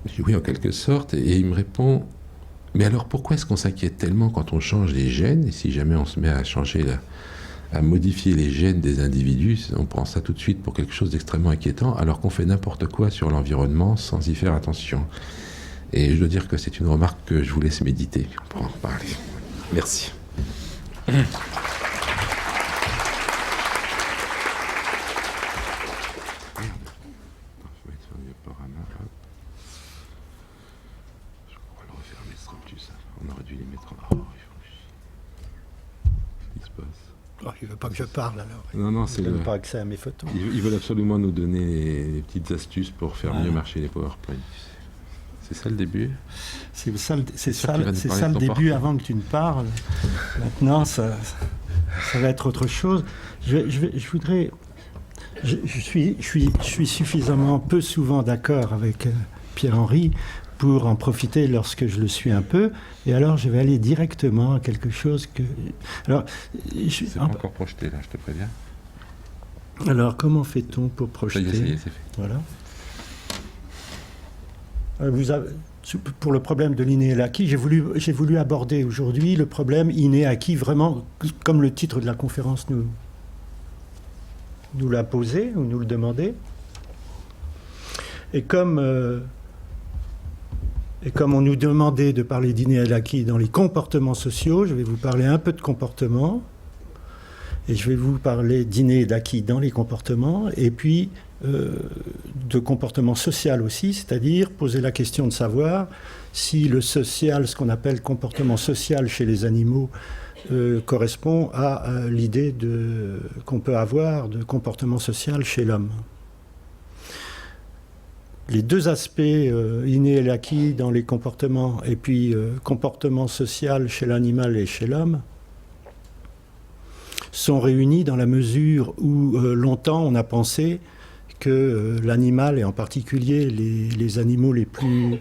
Je dis « Oui, en quelque sorte. » Et il me répond « Mais alors, pourquoi est-ce qu'on s'inquiète tellement quand on change les gènes? Et si jamais on se met à changer, à modifier les gènes des individus, on prend ça tout de suite pour quelque chose d'extrêmement inquiétant, alors qu'on fait n'importe quoi sur l'environnement sans y faire attention. » Et je dois dire que c'est une remarque que je vous laisse méditer. On pourra en reparler. Merci. On aurait dû les mettre en... Qu'est-ce qui se passe? Il ne veut pas que je parle alors. Non, c'est il ne veut pas accès à mes photos. Ils veulent absolument nous donner des petites astuces pour faire mieux marcher les PowerPoint. C'est ça le début? C'est ça le début avant que tu ne parles. Maintenant, ça va être autre chose. Je suis suffisamment peu souvent d'accord avec Pierre-Henri pour en profiter lorsque je le suis un peu. Et alors, je vais aller directement à quelque chose que... Alors, c'est pas encore projeté, là, je te préviens. Alors, comment fait-on pour projeter? Ça y est, c'est fait. Voilà. Pour le problème de l'inné et l'acquis, j'ai voulu aborder aujourd'hui le problème inné-acquis, vraiment, comme le titre de la conférence nous l'a posé, ou nous le demandait. Et comme on nous demandait de parler d'inné et l'acquis dans les comportements sociaux, je vais vous parler un peu de comportement, et je vais vous parler d'inné et d'acquis dans les comportements, et puis de comportement social aussi, c'est-à-dire poser la question de savoir si le social, ce qu'on appelle comportement social chez les animaux, correspond à l'idée qu'on peut avoir de comportement social chez l'homme. Les deux aspects, inné et l'acquis dans les comportements, et puis comportement social chez l'animal et chez l'homme, sont réunis dans la mesure où longtemps on a pensé que l'animal, et en particulier les animaux les plus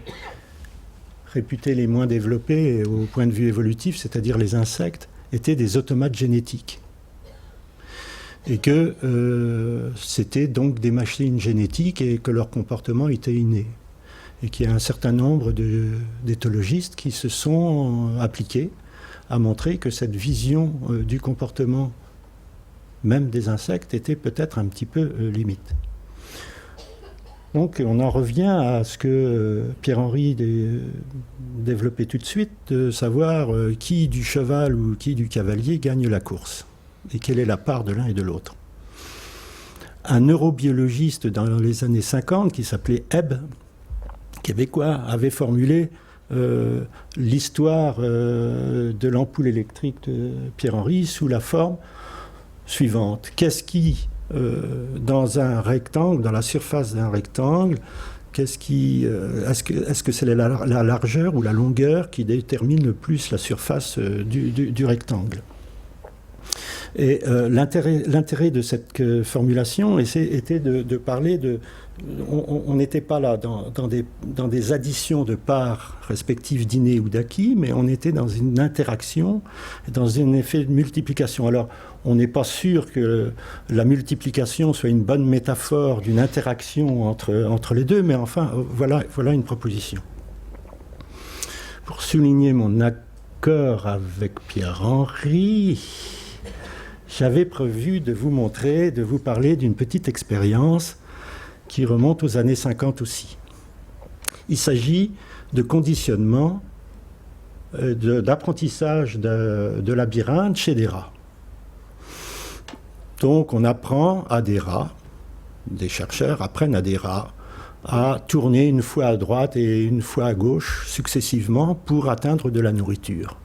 réputés, les moins développés au point de vue évolutif, c'est-à-dire les insectes, étaient des automates génétiques. Et que c'était donc des machines génétiques et que leur comportement était inné. Et qu'il y a un certain nombre d'éthologistes qui se sont appliqués à montrer que cette vision du comportement même des insectes était peut-être un petit peu limite. Donc on en revient à ce que Pierre-Henri développait tout de suite, de savoir qui du cheval ou qui du cavalier gagne la course, et quelle est la part de l'un et de l'autre. Un neurobiologiste dans les années 50, qui s'appelait Hebb, québécois, avait formulé l'histoire de l'ampoule électrique de Pierre-Henri sous la forme suivante. Qu'est-ce qui, dans un rectangle, dans la surface d'un rectangle, est-ce que c'est la largeur ou la longueur qui détermine le plus la surface du rectangle? Et l'intérêt de cette formulation était de parler de... On n'était pas là dans des additions de parts respectives d'inné ou d'acquis, mais on était dans une interaction, dans un effet de multiplication. Alors, on n'est pas sûr que la multiplication soit une bonne métaphore d'une interaction entre les deux, mais enfin, voilà une proposition. Pour souligner mon accord avec Pierre-Henri, j'avais prévu de vous parler d'une petite expérience qui remonte aux années 50 aussi. Il s'agit de conditionnement, d'apprentissage de labyrinthe chez des rats. Donc on apprend à des rats, des chercheurs apprennent à des rats à tourner une fois à droite et une fois à gauche successivement pour atteindre de la nourriture.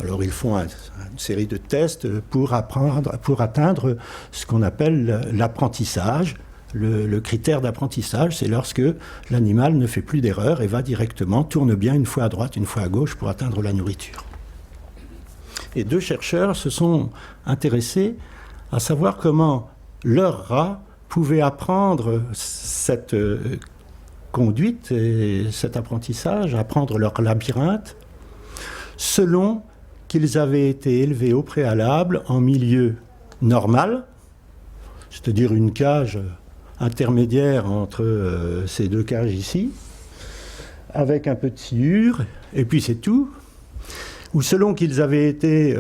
Alors ils font une série de tests pour atteindre ce qu'on appelle l'apprentissage. Le critère d'apprentissage, c'est lorsque l'animal ne fait plus d'erreur et va directement, tourne bien une fois à droite, une fois à gauche pour atteindre la nourriture. Et 2 chercheurs se sont intéressés à savoir comment leurs rats pouvaient apprendre cette conduite et cet apprentissage, apprendre leur labyrinthe, selon qu'ils avaient été élevés au préalable en milieu normal, c'est-à-dire une cage intermédiaire entre ces 2 cages ici, avec un peu de sciure, et puis c'est tout, ou selon qu'ils avaient été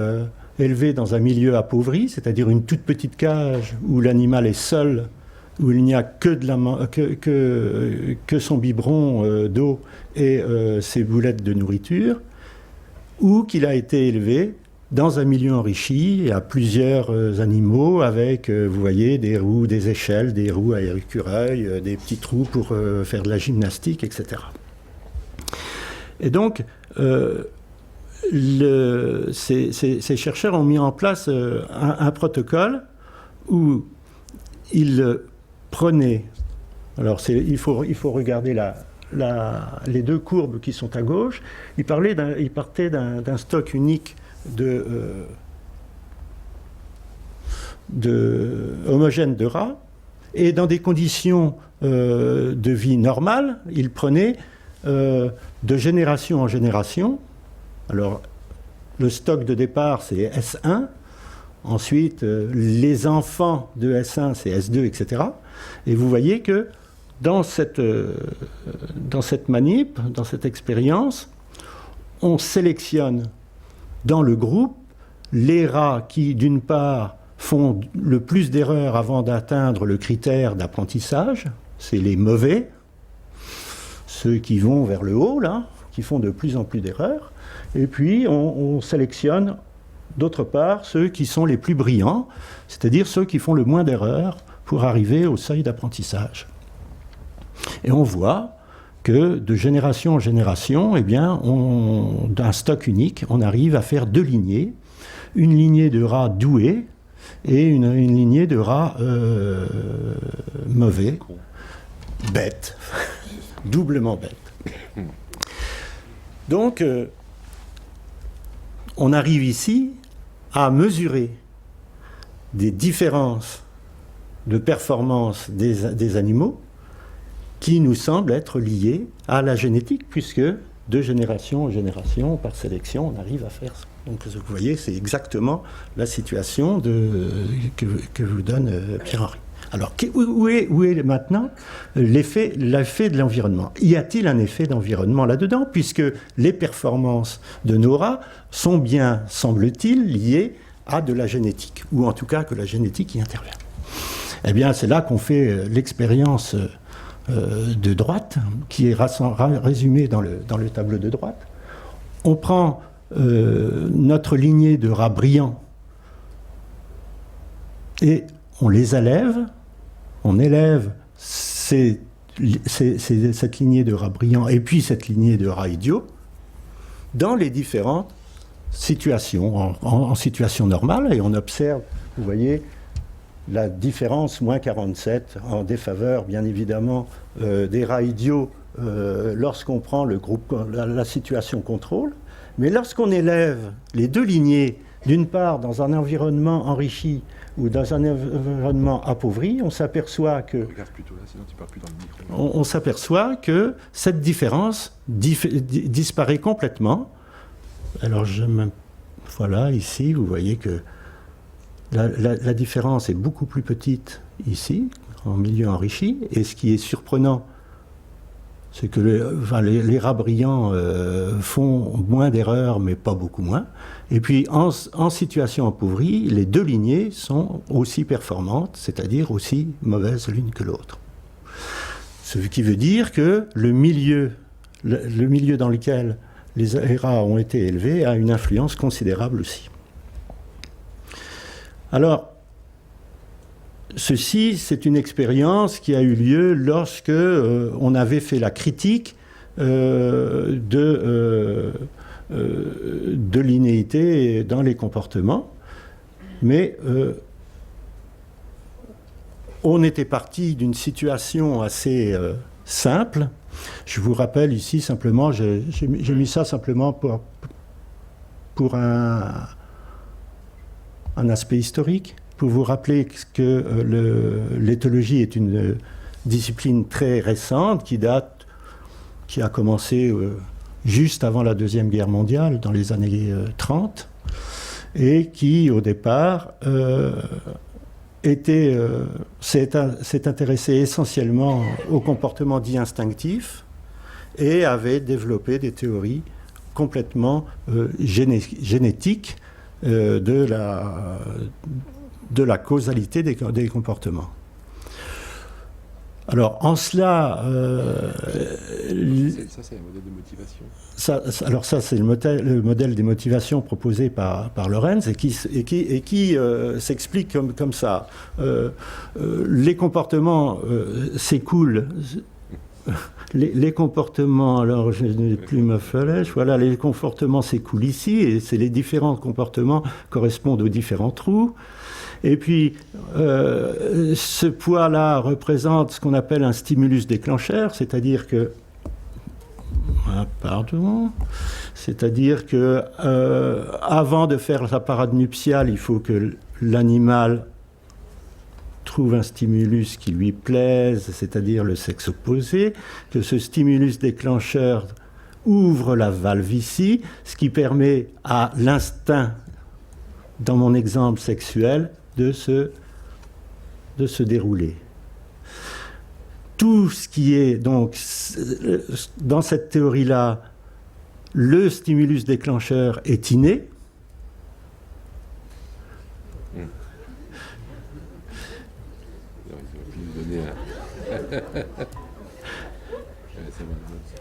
élevés dans un milieu appauvri, c'est-à-dire une toute petite cage où l'animal est seul, où il n'y a que son biberon d'eau et ses boulettes de nourriture, ou qu'il a été élevé dans un milieu enrichi à plusieurs animaux avec, vous voyez, des roues, des échelles, des roues à écureuil, des petits trous pour faire de la gymnastique, etc. Et donc, ces chercheurs ont mis en place un protocole où ils prenaient... Alors, il faut regarder les 2 courbes qui sont à gauche. Ils partaient d'un stock unique homogène de rats, et dans des conditions de vie normales, ils prenaient de génération en génération. Alors, le stock de départ, c'est S1. Ensuite, les enfants de S1, c'est S2, etc. Et vous voyez que dans cette manip, dans cette expérience, on sélectionne dans le groupe les rats qui, d'une part, font le plus d'erreurs avant d'atteindre le critère d'apprentissage, c'est les mauvais, ceux qui vont vers le haut, là, qui font de plus en plus d'erreurs, et puis on sélectionne, d'autre part, ceux qui sont les plus brillants, c'est-à-dire ceux qui font le moins d'erreurs pour arriver au seuil d'apprentissage. Et on voit que de génération en génération, eh bien, d'un stock unique, on arrive à faire 2 lignées. Une lignée de rats doués et une lignée de rats mauvais, bêtes, doublement bêtes. Donc, on arrive ici à mesurer des différences de performance des animaux qui nous semble être lié à la génétique, puisque de génération en génération, par sélection, on arrive à faire ça. Donc vous voyez, c'est exactement la situation que vous donne Pierre-Henri. Alors, où est maintenant l'effet de l'environnement? Y a-t-il un effet d'environnement là-dedans, puisque les performances de nos rats sont bien, semble-t-il, liées à de la génétique, ou en tout cas que la génétique y intervient? Eh bien, c'est là qu'on fait l'expérience de droite, qui est résumée dans le tableau de droite. On prend notre lignée de rats brillants et on les élève. On élève cette lignée de rats brillants et puis cette lignée de rats idiots dans les différentes situations, en situation normale, et on observe, vous voyez, la différence, moins 47, en défaveur, bien évidemment, des rats idiots lorsqu'on prend le groupe, la situation contrôle. Mais lorsqu'on élève les 2 lignées d'une part, dans un environnement enrichi ou dans un environnement appauvri, on s'aperçoit que... Regarde plutôt là, sinon tu parles plus dans le micro. On s'aperçoit que cette différence disparaît complètement. Alors, voilà, ici, vous voyez que la différence est beaucoup plus petite ici, en milieu enrichi. Et ce qui est surprenant, c'est que les rats brillants font moins d'erreurs, mais pas beaucoup moins. Et puis, en situation appauvrie, les deux lignées sont aussi performantes, c'est-à-dire aussi mauvaises l'une que l'autre. Ce qui veut dire que le milieu dans lequel les rats ont été élevés a une influence considérable aussi. Alors, ceci, c'est une expérience qui a eu lieu lorsque on avait fait la critique de l'innéité dans les comportements, mais on était parti d'une situation assez simple. Je vous rappelle ici simplement, j'ai mis ça simplement pour un aspect historique, pour vous rappeler que l'éthologie est une discipline très récente qui a commencé juste avant la Deuxième Guerre mondiale, dans les années 30, et qui, au départ, s'est intéressé essentiellement au comportement dit instinctif et avait développé des théories complètement génétiques de la causalité des comportements. Alors, en cela... ça, c'est un modèle de motivation. Ça, c'est le modèle des motivations proposé par Lorenz et qui s'explique comme ça. Les comportements s'écoulent. Les comportements, alors je n'ai plus ma flèche, voilà, les comportements s'écoulent ici, et les différents comportements correspondent aux différents trous. Et puis, ce poids-là représente ce qu'on appelle un stimulus déclencheur, c'est-à-dire que... C'est-à-dire que avant de faire sa parade nuptiale, il faut que l'animal trouve un stimulus qui lui plaise, c'est-à-dire le sexe opposé, que ce stimulus déclencheur ouvre la valve ici, ce qui permet à l'instinct, dans mon exemple sexuel, de se dérouler. Tout ce qui est, donc, dans cette théorie-là, le stimulus déclencheur est inné.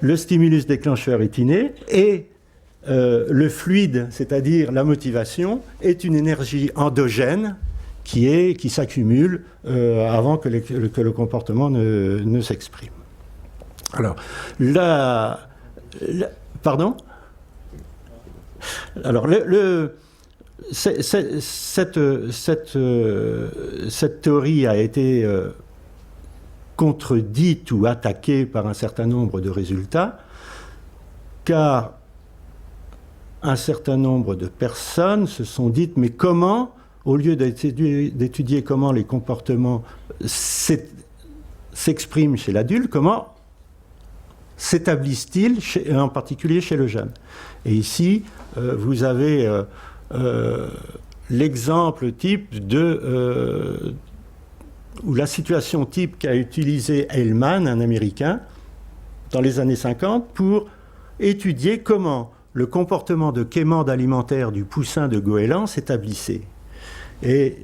Le stimulus déclencheur est inné et le fluide, c'est-à-dire la motivation, est une énergie endogène qui s'accumule avant que le comportement ne s'exprime. Alors, pardon ? Alors, cette théorie a été contredite ou attaquée par un certain nombre de résultats, car un certain nombre de personnes se sont dites, mais comment, au lieu d'étudier comment les comportements s'expriment chez l'adulte, comment s'établissent-ils, en particulier chez le jeune ? Et ici, vous avez l'exemple type ou la situation type qu'a utilisé Hellman, un Américain, dans les années 50, pour étudier comment le comportement de quémande alimentaire du poussin de goéland s'établissait. Et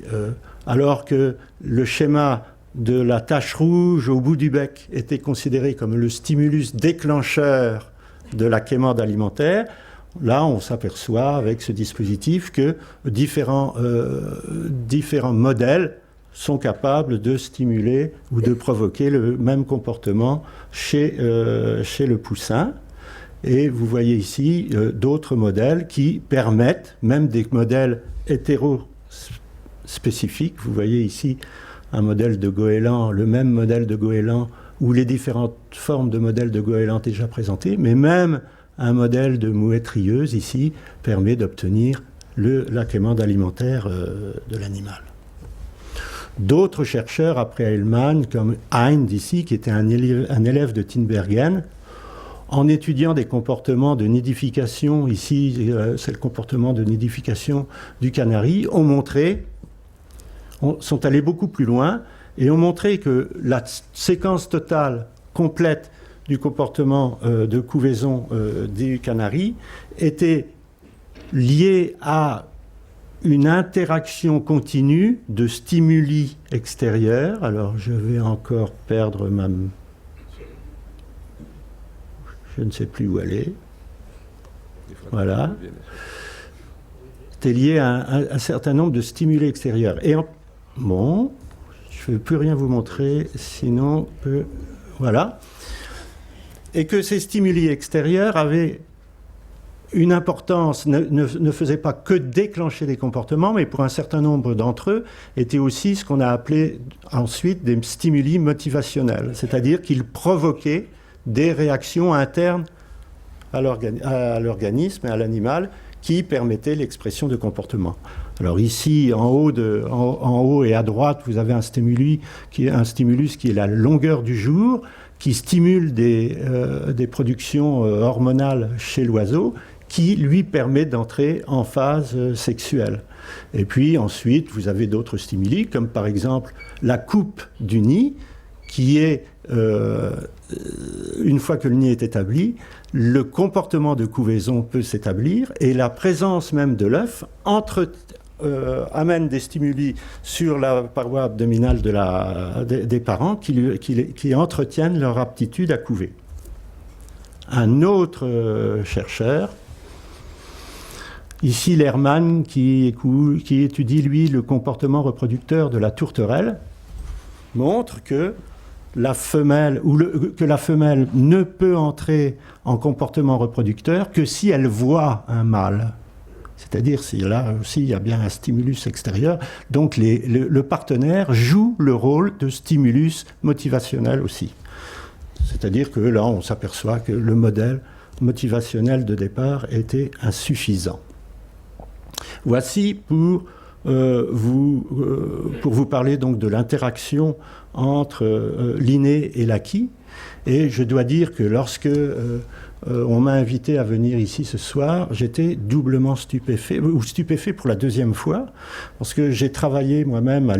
alors que le schéma de la tache rouge au bout du bec était considéré comme le stimulus déclencheur de la quémande alimentaire, là on s'aperçoit avec ce dispositif que différents modèles sont capables de stimuler ou de provoquer le même comportement chez le poussin. Et vous voyez ici d'autres modèles qui permettent, même des modèles hétérospécifiques, vous voyez ici un modèle de goéland, le même modèle de goéland, ou les différentes formes de modèles de goéland déjà présentés, mais même un modèle de mouette rieuse ici permet d'obtenir l'accrément alimentaire de l'animal. D'autres chercheurs, après Hellman, comme Hind ici, qui était un élève de Tinbergen, en étudiant des comportements de nidification, ici c'est le comportement de nidification du canari, sont allés beaucoup plus loin et ont montré que la séquence totale complète du comportement de couvaison du canari était liée à une interaction continue de stimuli extérieurs. Alors je vais encore perdre ma... Je ne sais plus où elle est. Voilà. C'est lié à un certain nombre de stimuli extérieurs. Et bon, je ne vais plus rien vous montrer, sinon... Voilà. Et que ces stimuli extérieurs avaient une importance, ne faisaient pas que déclencher des comportements, mais pour un certain nombre d'entre eux, étaient aussi ce qu'on a appelé ensuite des stimuli motivationnels, c'est-à-dire qu'ils provoquaient des réactions internes à l'organisme et à l'animal qui permettaient l'expression de comportements. Alors ici, en haut et à droite, vous avez un stimulus qui est la longueur du jour, qui stimule des productions hormonales chez l'oiseau, qui lui permet d'entrer en phase sexuelle. Et puis ensuite, vous avez d'autres stimuli, comme par exemple la coupe du nid, qui est, une fois que le nid est établi, le comportement de couvaison peut s'établir, et la présence même de l'œuf amène des stimuli sur la paroi abdominale des parents qui entretiennent leur aptitude à couver. Un autre chercheur, ici Lerman, qui étudie, lui, le comportement reproducteur de la tourterelle, montre que la femelle ne peut entrer en comportement reproducteur que si elle voit un mâle. C'est-à-dire si là aussi il y a bien un stimulus extérieur. Donc le partenaire joue le rôle de stimulus motivationnel aussi. C'est-à-dire que là on s'aperçoit que le modèle motivationnel de départ était insuffisant. Voici pour vous parler donc de l'interaction entre l'inné et l'acquis. Et je dois dire que lorsque on m'a invité à venir ici ce soir, j'étais doublement stupéfait pour la deuxième fois, parce que j'ai travaillé moi-même à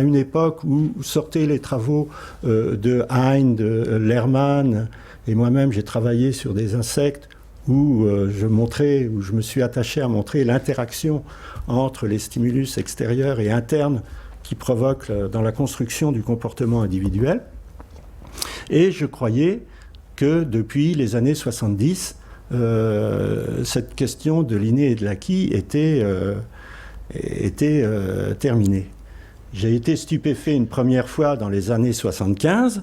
une époque où sortaient les travaux de Hind, de Lerman, et moi-même j'ai travaillé sur des insectes où je me suis attaché à montrer l'interaction entre les stimulus extérieurs et internes qui provoquent dans la construction du comportement individuel. Et je croyais que depuis les années 70, cette question de l'inné et de l'acquis était terminée. J'ai été stupéfait une première fois dans les années 75,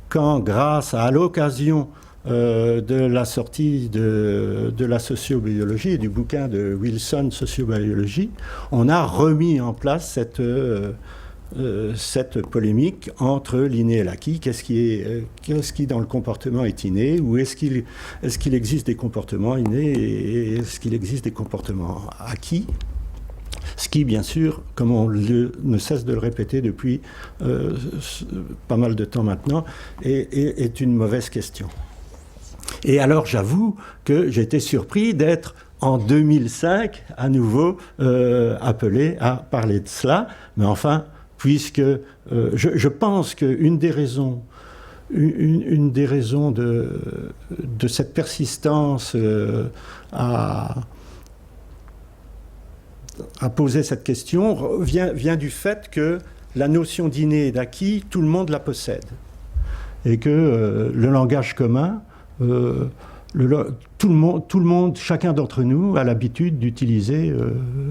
quand, grâce à l'occasion de la sortie de la sociobiologie et du bouquin de Wilson, Sociobiologie, on a remis en place cette polémique entre l'inné et l'acquis. Qu'est-ce qui dans le comportement est inné, ou est-ce qu'il existe des comportements innés et est-ce qu'il existe des comportements acquis? Ce qui, bien sûr, comme on ne cesse de le répéter depuis pas mal de temps maintenant, est une mauvaise question. Et alors, j'avoue que j'ai été surpris d'être, en 2005, à nouveau appelé à parler de cela. Mais enfin, puisque je pense qu'une des raisons de cette persistance à poser cette question vient du fait que la notion d'inné et d'acquis, tout le monde la possède. Et que le langage commun, tout le monde, chacun d'entre nous a l'habitude d'utiliser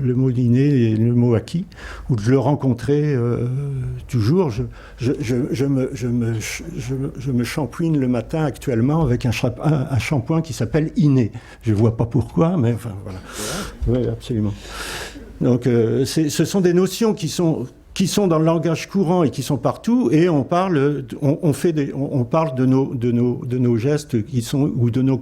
le mot inné et le mot acquis, ou de le rencontrer toujours. Je me shampouine le matin actuellement avec un shampoing qui s'appelle inné. Je ne vois pas pourquoi, mais enfin voilà. Oui, absolument. Donc ce sont des notions qui qui sont dans le langage courant et qui sont partout, et on parle de nos gestes qui sont, ou de nos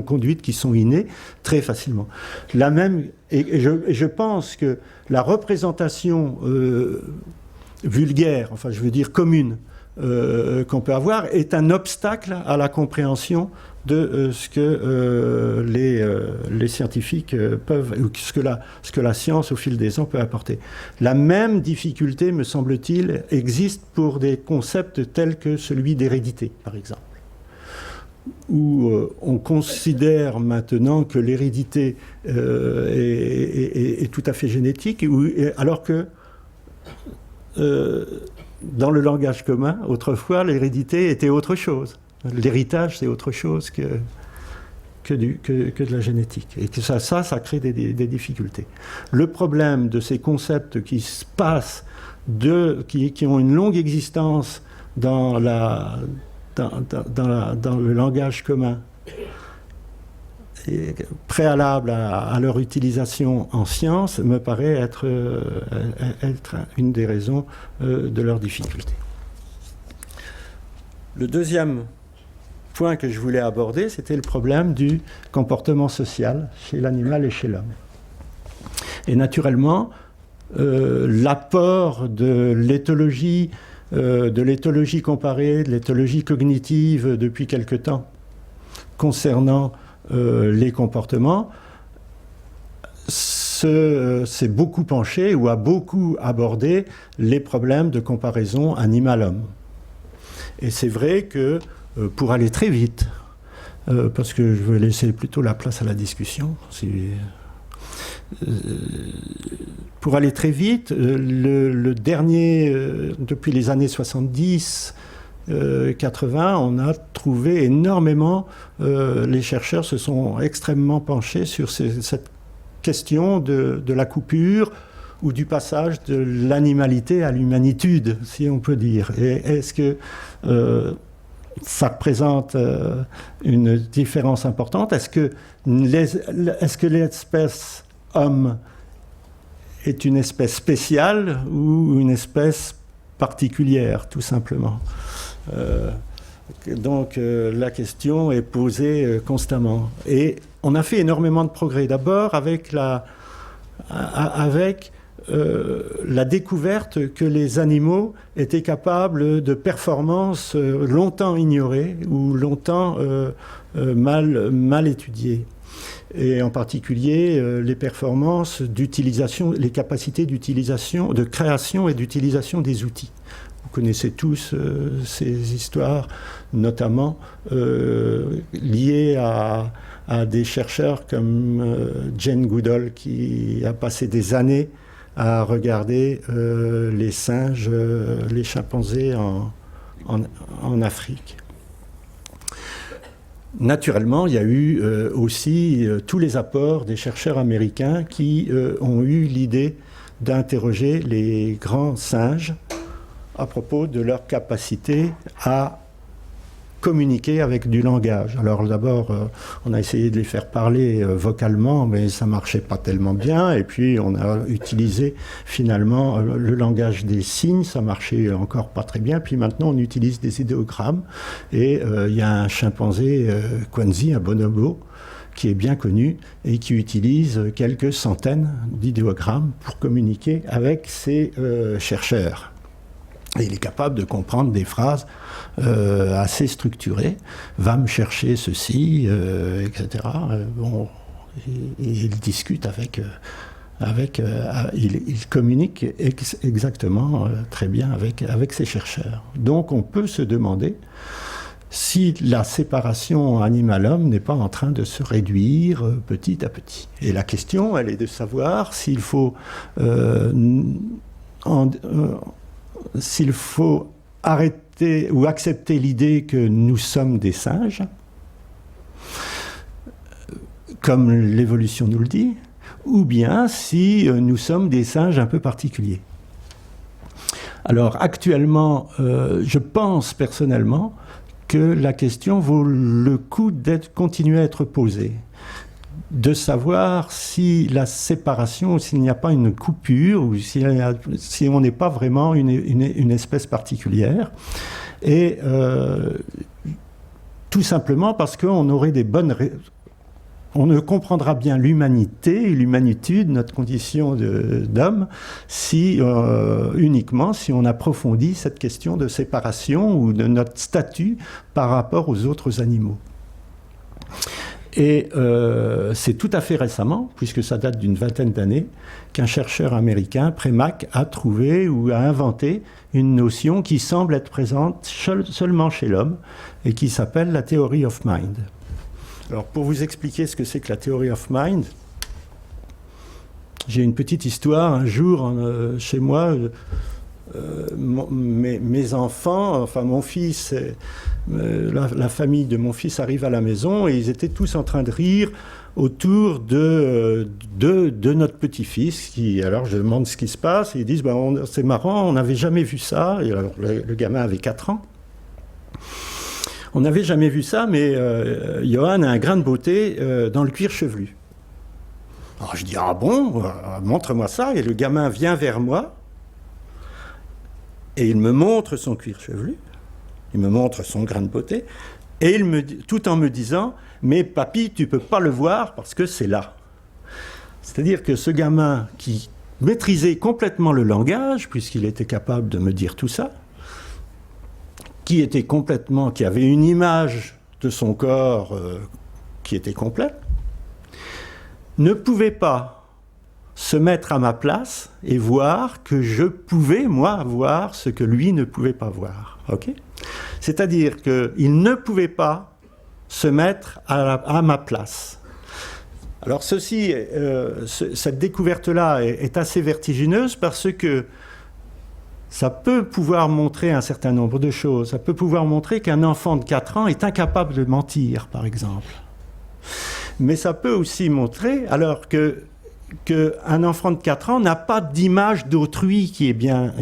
conduites qui sont innées très facilement. Et je pense que la représentation vulgaire, enfin je veux dire commune, qu'on peut avoir, est un obstacle à la compréhension de ce que les scientifiques peuvent, ou ce que la science au fil des ans peut apporter. La même difficulté, me semble-t-il, existe pour des concepts tels que celui d'hérédité, par exemple, où on considère maintenant que l'hérédité est tout à fait génétique, alors que dans le langage commun, autrefois, l'hérédité était autre chose. L'héritage, c'est autre chose que de la génétique. Et que ça crée des difficultés. Le problème de ces concepts qui se passent, qui ont une longue existence dans le langage commun, et préalable à leur utilisation en science, me paraît être une des raisons de leurs difficultés. Le deuxième point que je voulais aborder, c'était le problème du comportement social chez l'animal et chez l'homme. Et naturellement, l'apport de l'éthologie comparée, de l'éthologie cognitive depuis quelque temps concernant les comportements, s'est beaucoup penché ou a beaucoup abordé les problèmes de comparaison animal-homme. Et c'est vrai que pour aller très vite, parce que je vais laisser plutôt la place à la discussion, pour aller très vite, le dernier, depuis les années 70, 80, on a trouvé énormément, les chercheurs se sont extrêmement penchés sur cette question de la coupure ou du passage de l'animalité à l'humanitude, si on peut dire. Et est-ce que ça représente une différence importante? Est-ce que l'espèce homme est une espèce spéciale ou une espèce particulière, tout simplement? Donc la question est posée constamment. Et on a fait énormément de progrès. D'abord avec la découverte que les animaux étaient capables de performances longtemps ignorées ou longtemps mal étudiées. Et en particulier les performances d'utilisation, les capacités d'utilisation, de création et d'utilisation des outils. Vous connaissez tous ces histoires, notamment liées à des chercheurs comme Jane Goodall, qui a passé des années à regarder les singes, les chimpanzés en Afrique. Naturellement, il y a eu aussi tous les apports des chercheurs américains qui ont eu l'idée d'interroger les grands singes à propos de leur capacité à communiquer avec du langage. Alors d'abord, on a essayé de les faire parler vocalement, mais ça marchait pas tellement bien. Et puis on a utilisé finalement le langage des signes, ça marchait encore pas très bien. Puis maintenant on utilise des idéogrammes. Et il y a un chimpanzé Kwanzi, un bonobo, qui est bien connu et qui utilise quelques centaines d'idéogrammes pour communiquer avec ses chercheurs. Et il est capable de comprendre des phrases assez structurées. Va me chercher ceci, etc. Bon, il discute il communique exactement très bien avec ses chercheurs. Donc on peut se demander si la séparation animal-homme n'est pas en train de se réduire petit à petit. Et la question, elle est de savoir s'il faut arrêter ou accepter l'idée que nous sommes des singes, comme l'évolution nous le dit, ou bien si nous sommes des singes un peu particuliers. Alors actuellement, je pense personnellement que la question vaut le coup continuer à être posée. de savoir si la séparation, s'il n'y a pas une coupure, ou si on n'est pas vraiment une espèce particulière. Et tout simplement parce qu'on aurait des bonnes... On ne comprendra bien l'humanité et l'humanitude, notre condition d'homme, uniquement si on approfondit cette question de séparation ou de notre statut par rapport aux autres animaux. Et c'est tout à fait récemment, puisque ça date d'une vingtaine d'années, qu'un chercheur américain, Premack, a trouvé ou a inventé une notion qui semble être présente seulement chez l'homme et qui s'appelle la Theory of Mind. Alors, pour vous expliquer ce que c'est que la Theory of Mind, j'ai une petite histoire. Un jour, chez moi, mes enfants, enfin mon fils, la famille de mon fils arrive à la maison et ils étaient tous en train de rire autour de notre petit-fils. Alors, je demande ce qui se passe et ils disent c'est marrant, on n'avait jamais vu ça. Et alors, le gamin avait 4 ans. On n'avait jamais vu ça, mais Johan a un grain de beauté dans le cuir chevelu. Alors je dis, ah bon, montre-moi ça. Et le gamin vient vers moi et il me montre son cuir chevelu, il me montre son grain de beauté, et tout en me disant, mais papy, tu ne peux pas le voir parce que c'est là. C'est-à-dire que ce gamin qui maîtrisait complètement le langage, puisqu'il était capable de me dire tout ça, qui avait une image de son corps qui était complète, ne pouvait pas se mettre à ma place et voir que je pouvais, moi, voir ce que lui ne pouvait pas voir. Okay ? C'est-à-dire qu'il ne pouvait pas se mettre à ma place. Alors cette découverte-là est assez vertigineuse parce que ça peut pouvoir montrer un certain nombre de choses. Ça peut pouvoir montrer qu'un enfant de 4 ans est incapable de mentir, par exemple. Mais ça peut aussi montrer, alors qu'un enfant de 4 ans n'a pas d'image d'autrui qui est bien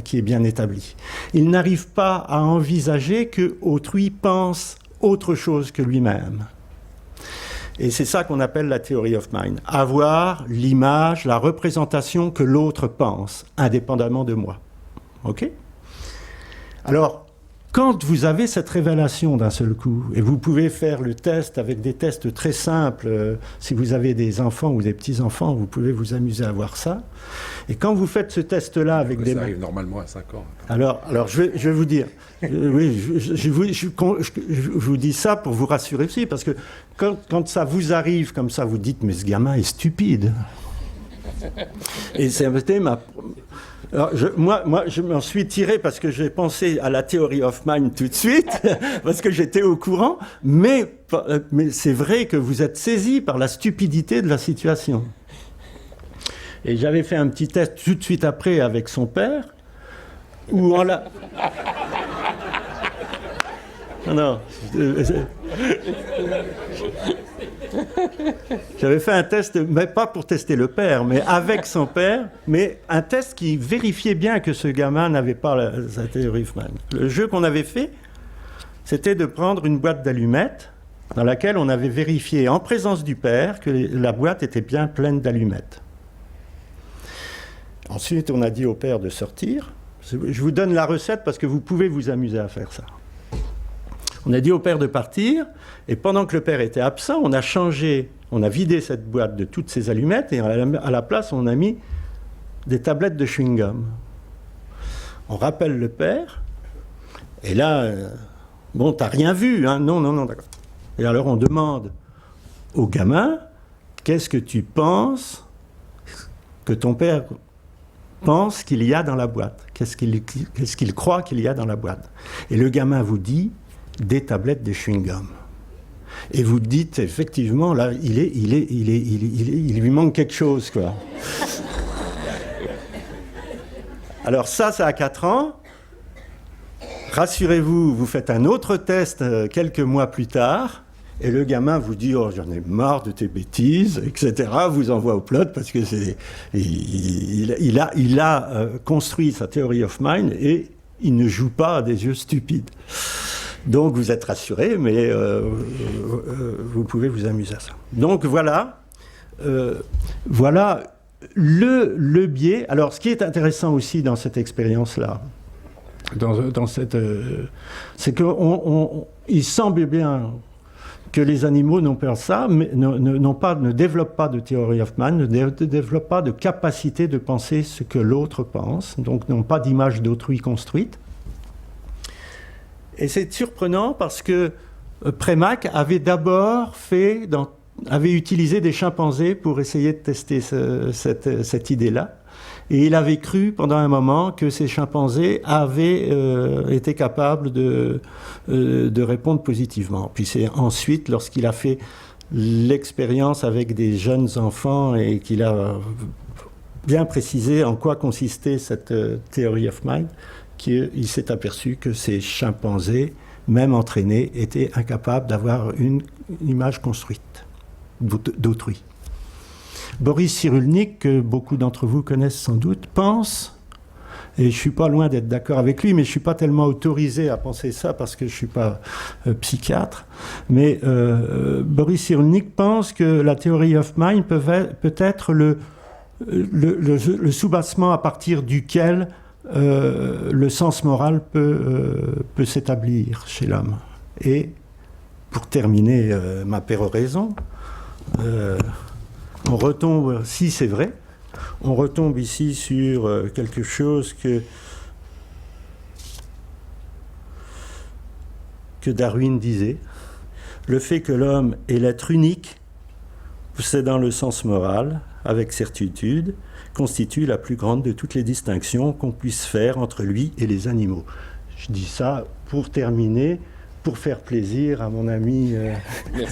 établie. Il n'arrive pas à envisager qu'autrui pense autre chose que lui-même. Et c'est ça qu'on appelle la Theory of Mind. Avoir l'image, la représentation que l'autre pense, indépendamment de moi. OK ? Alors, quand vous avez cette révélation d'un seul coup, et vous pouvez faire le test avec des tests très simples, si vous avez des enfants ou des petits-enfants, vous pouvez vous amuser à voir ça. Et quand vous faites ce test-là avec ça arrive normalement à 5 ans. Alors je vais vous dire, je vous dis ça pour vous rassurer aussi, parce que quand ça vous arrive comme ça, vous dites, mais ce gamin est stupide. Et c'était Alors, moi, je m'en suis tiré parce que j'ai pensé à la Theory of Mind tout de suite, parce que j'étais au courant, mais c'est vrai que vous êtes saisi par la stupidité de la situation. Et j'avais fait un petit test tout de suite après avec son père, où on l'a... Non. J'avais fait un test, mais pas pour tester le père, mais avec son père, mais un test qui vérifiait bien que ce gamin n'avait pas sa Theory of Mind. Le jeu qu'on avait fait, c'était de prendre une boîte d'allumettes dans laquelle on avait vérifié en présence du père que la boîte était bien pleine d'allumettes. Ensuite, on a dit au père de sortir. Je vous donne la recette parce que vous pouvez vous amuser à faire ça. On a dit au père de partir, et pendant que le père était absent, on a vidé cette boîte de toutes ces allumettes, et à la place, on a mis des tablettes de chewing-gum. On rappelle le père, et là, bon, t'as rien vu, hein ? Non, d'accord. Et alors on demande au gamin, qu'est-ce que tu penses que ton père pense qu'il y a dans la boîte ? Qu'est-ce qu'il croit qu'il y a dans la boîte ? Et le gamin vous dit, des tablettes de chewing-gum. Et vous dites, effectivement, là, il lui manque quelque chose, quoi. Alors ça à 4 ans. Rassurez-vous, vous faites un autre test quelques mois plus tard, et le gamin vous dit, oh, j'en ai marre de tes bêtises, etc. Vous envoie au plot parce que il a construit sa Theory of Mind et il ne joue pas à des yeux stupides. Donc vous êtes rassurés, mais vous pouvez vous amuser à ça. Donc voilà, voilà le biais. Alors, ce qui est intéressant aussi dans cette expérience-là, c'est qu'il semble bien que les animaux n'ont pas ça, mais ne développent pas de theory of mind, ne développent pas de capacité de penser ce que l'autre pense, donc n'ont pas d'image d'autrui construite. Et c'est surprenant parce que Premack avait d'abord avait utilisé des chimpanzés pour essayer de tester cette idée-là. Et il avait cru pendant un moment que ces chimpanzés avaient été capables de répondre positivement. Puis c'est ensuite, lorsqu'il a fait l'expérience avec des jeunes enfants et qu'il a bien précisé en quoi consistait cette theory of mind, qu'il s'est aperçu que ces chimpanzés, même entraînés, étaient incapables d'avoir une image construite d'autrui. Boris Cyrulnik, que beaucoup d'entre vous connaissent sans doute, pense, et je ne suis pas loin d'être d'accord avec lui, mais je ne suis pas tellement autorisé à penser ça parce que je ne suis pas psychiatre, mais Boris Cyrulnik pense que la theory of mind peut être le soubassement à partir duquel le sens moral peut s'établir chez l'homme. Et pour terminer ma péroraison, on retombe, si c'est vrai, on retombe ici sur quelque chose que Darwin disait. Le fait que l'homme est l'être unique, possédant le sens moral, avec certitude, constitue la plus grande de toutes les distinctions qu'on puisse faire entre lui et les animaux. Je dis ça pour terminer, pour faire plaisir à mon ami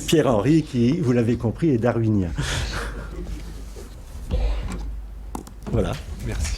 Pierre-Henri, qui, vous l'avez compris, est darwinien. Voilà. Merci.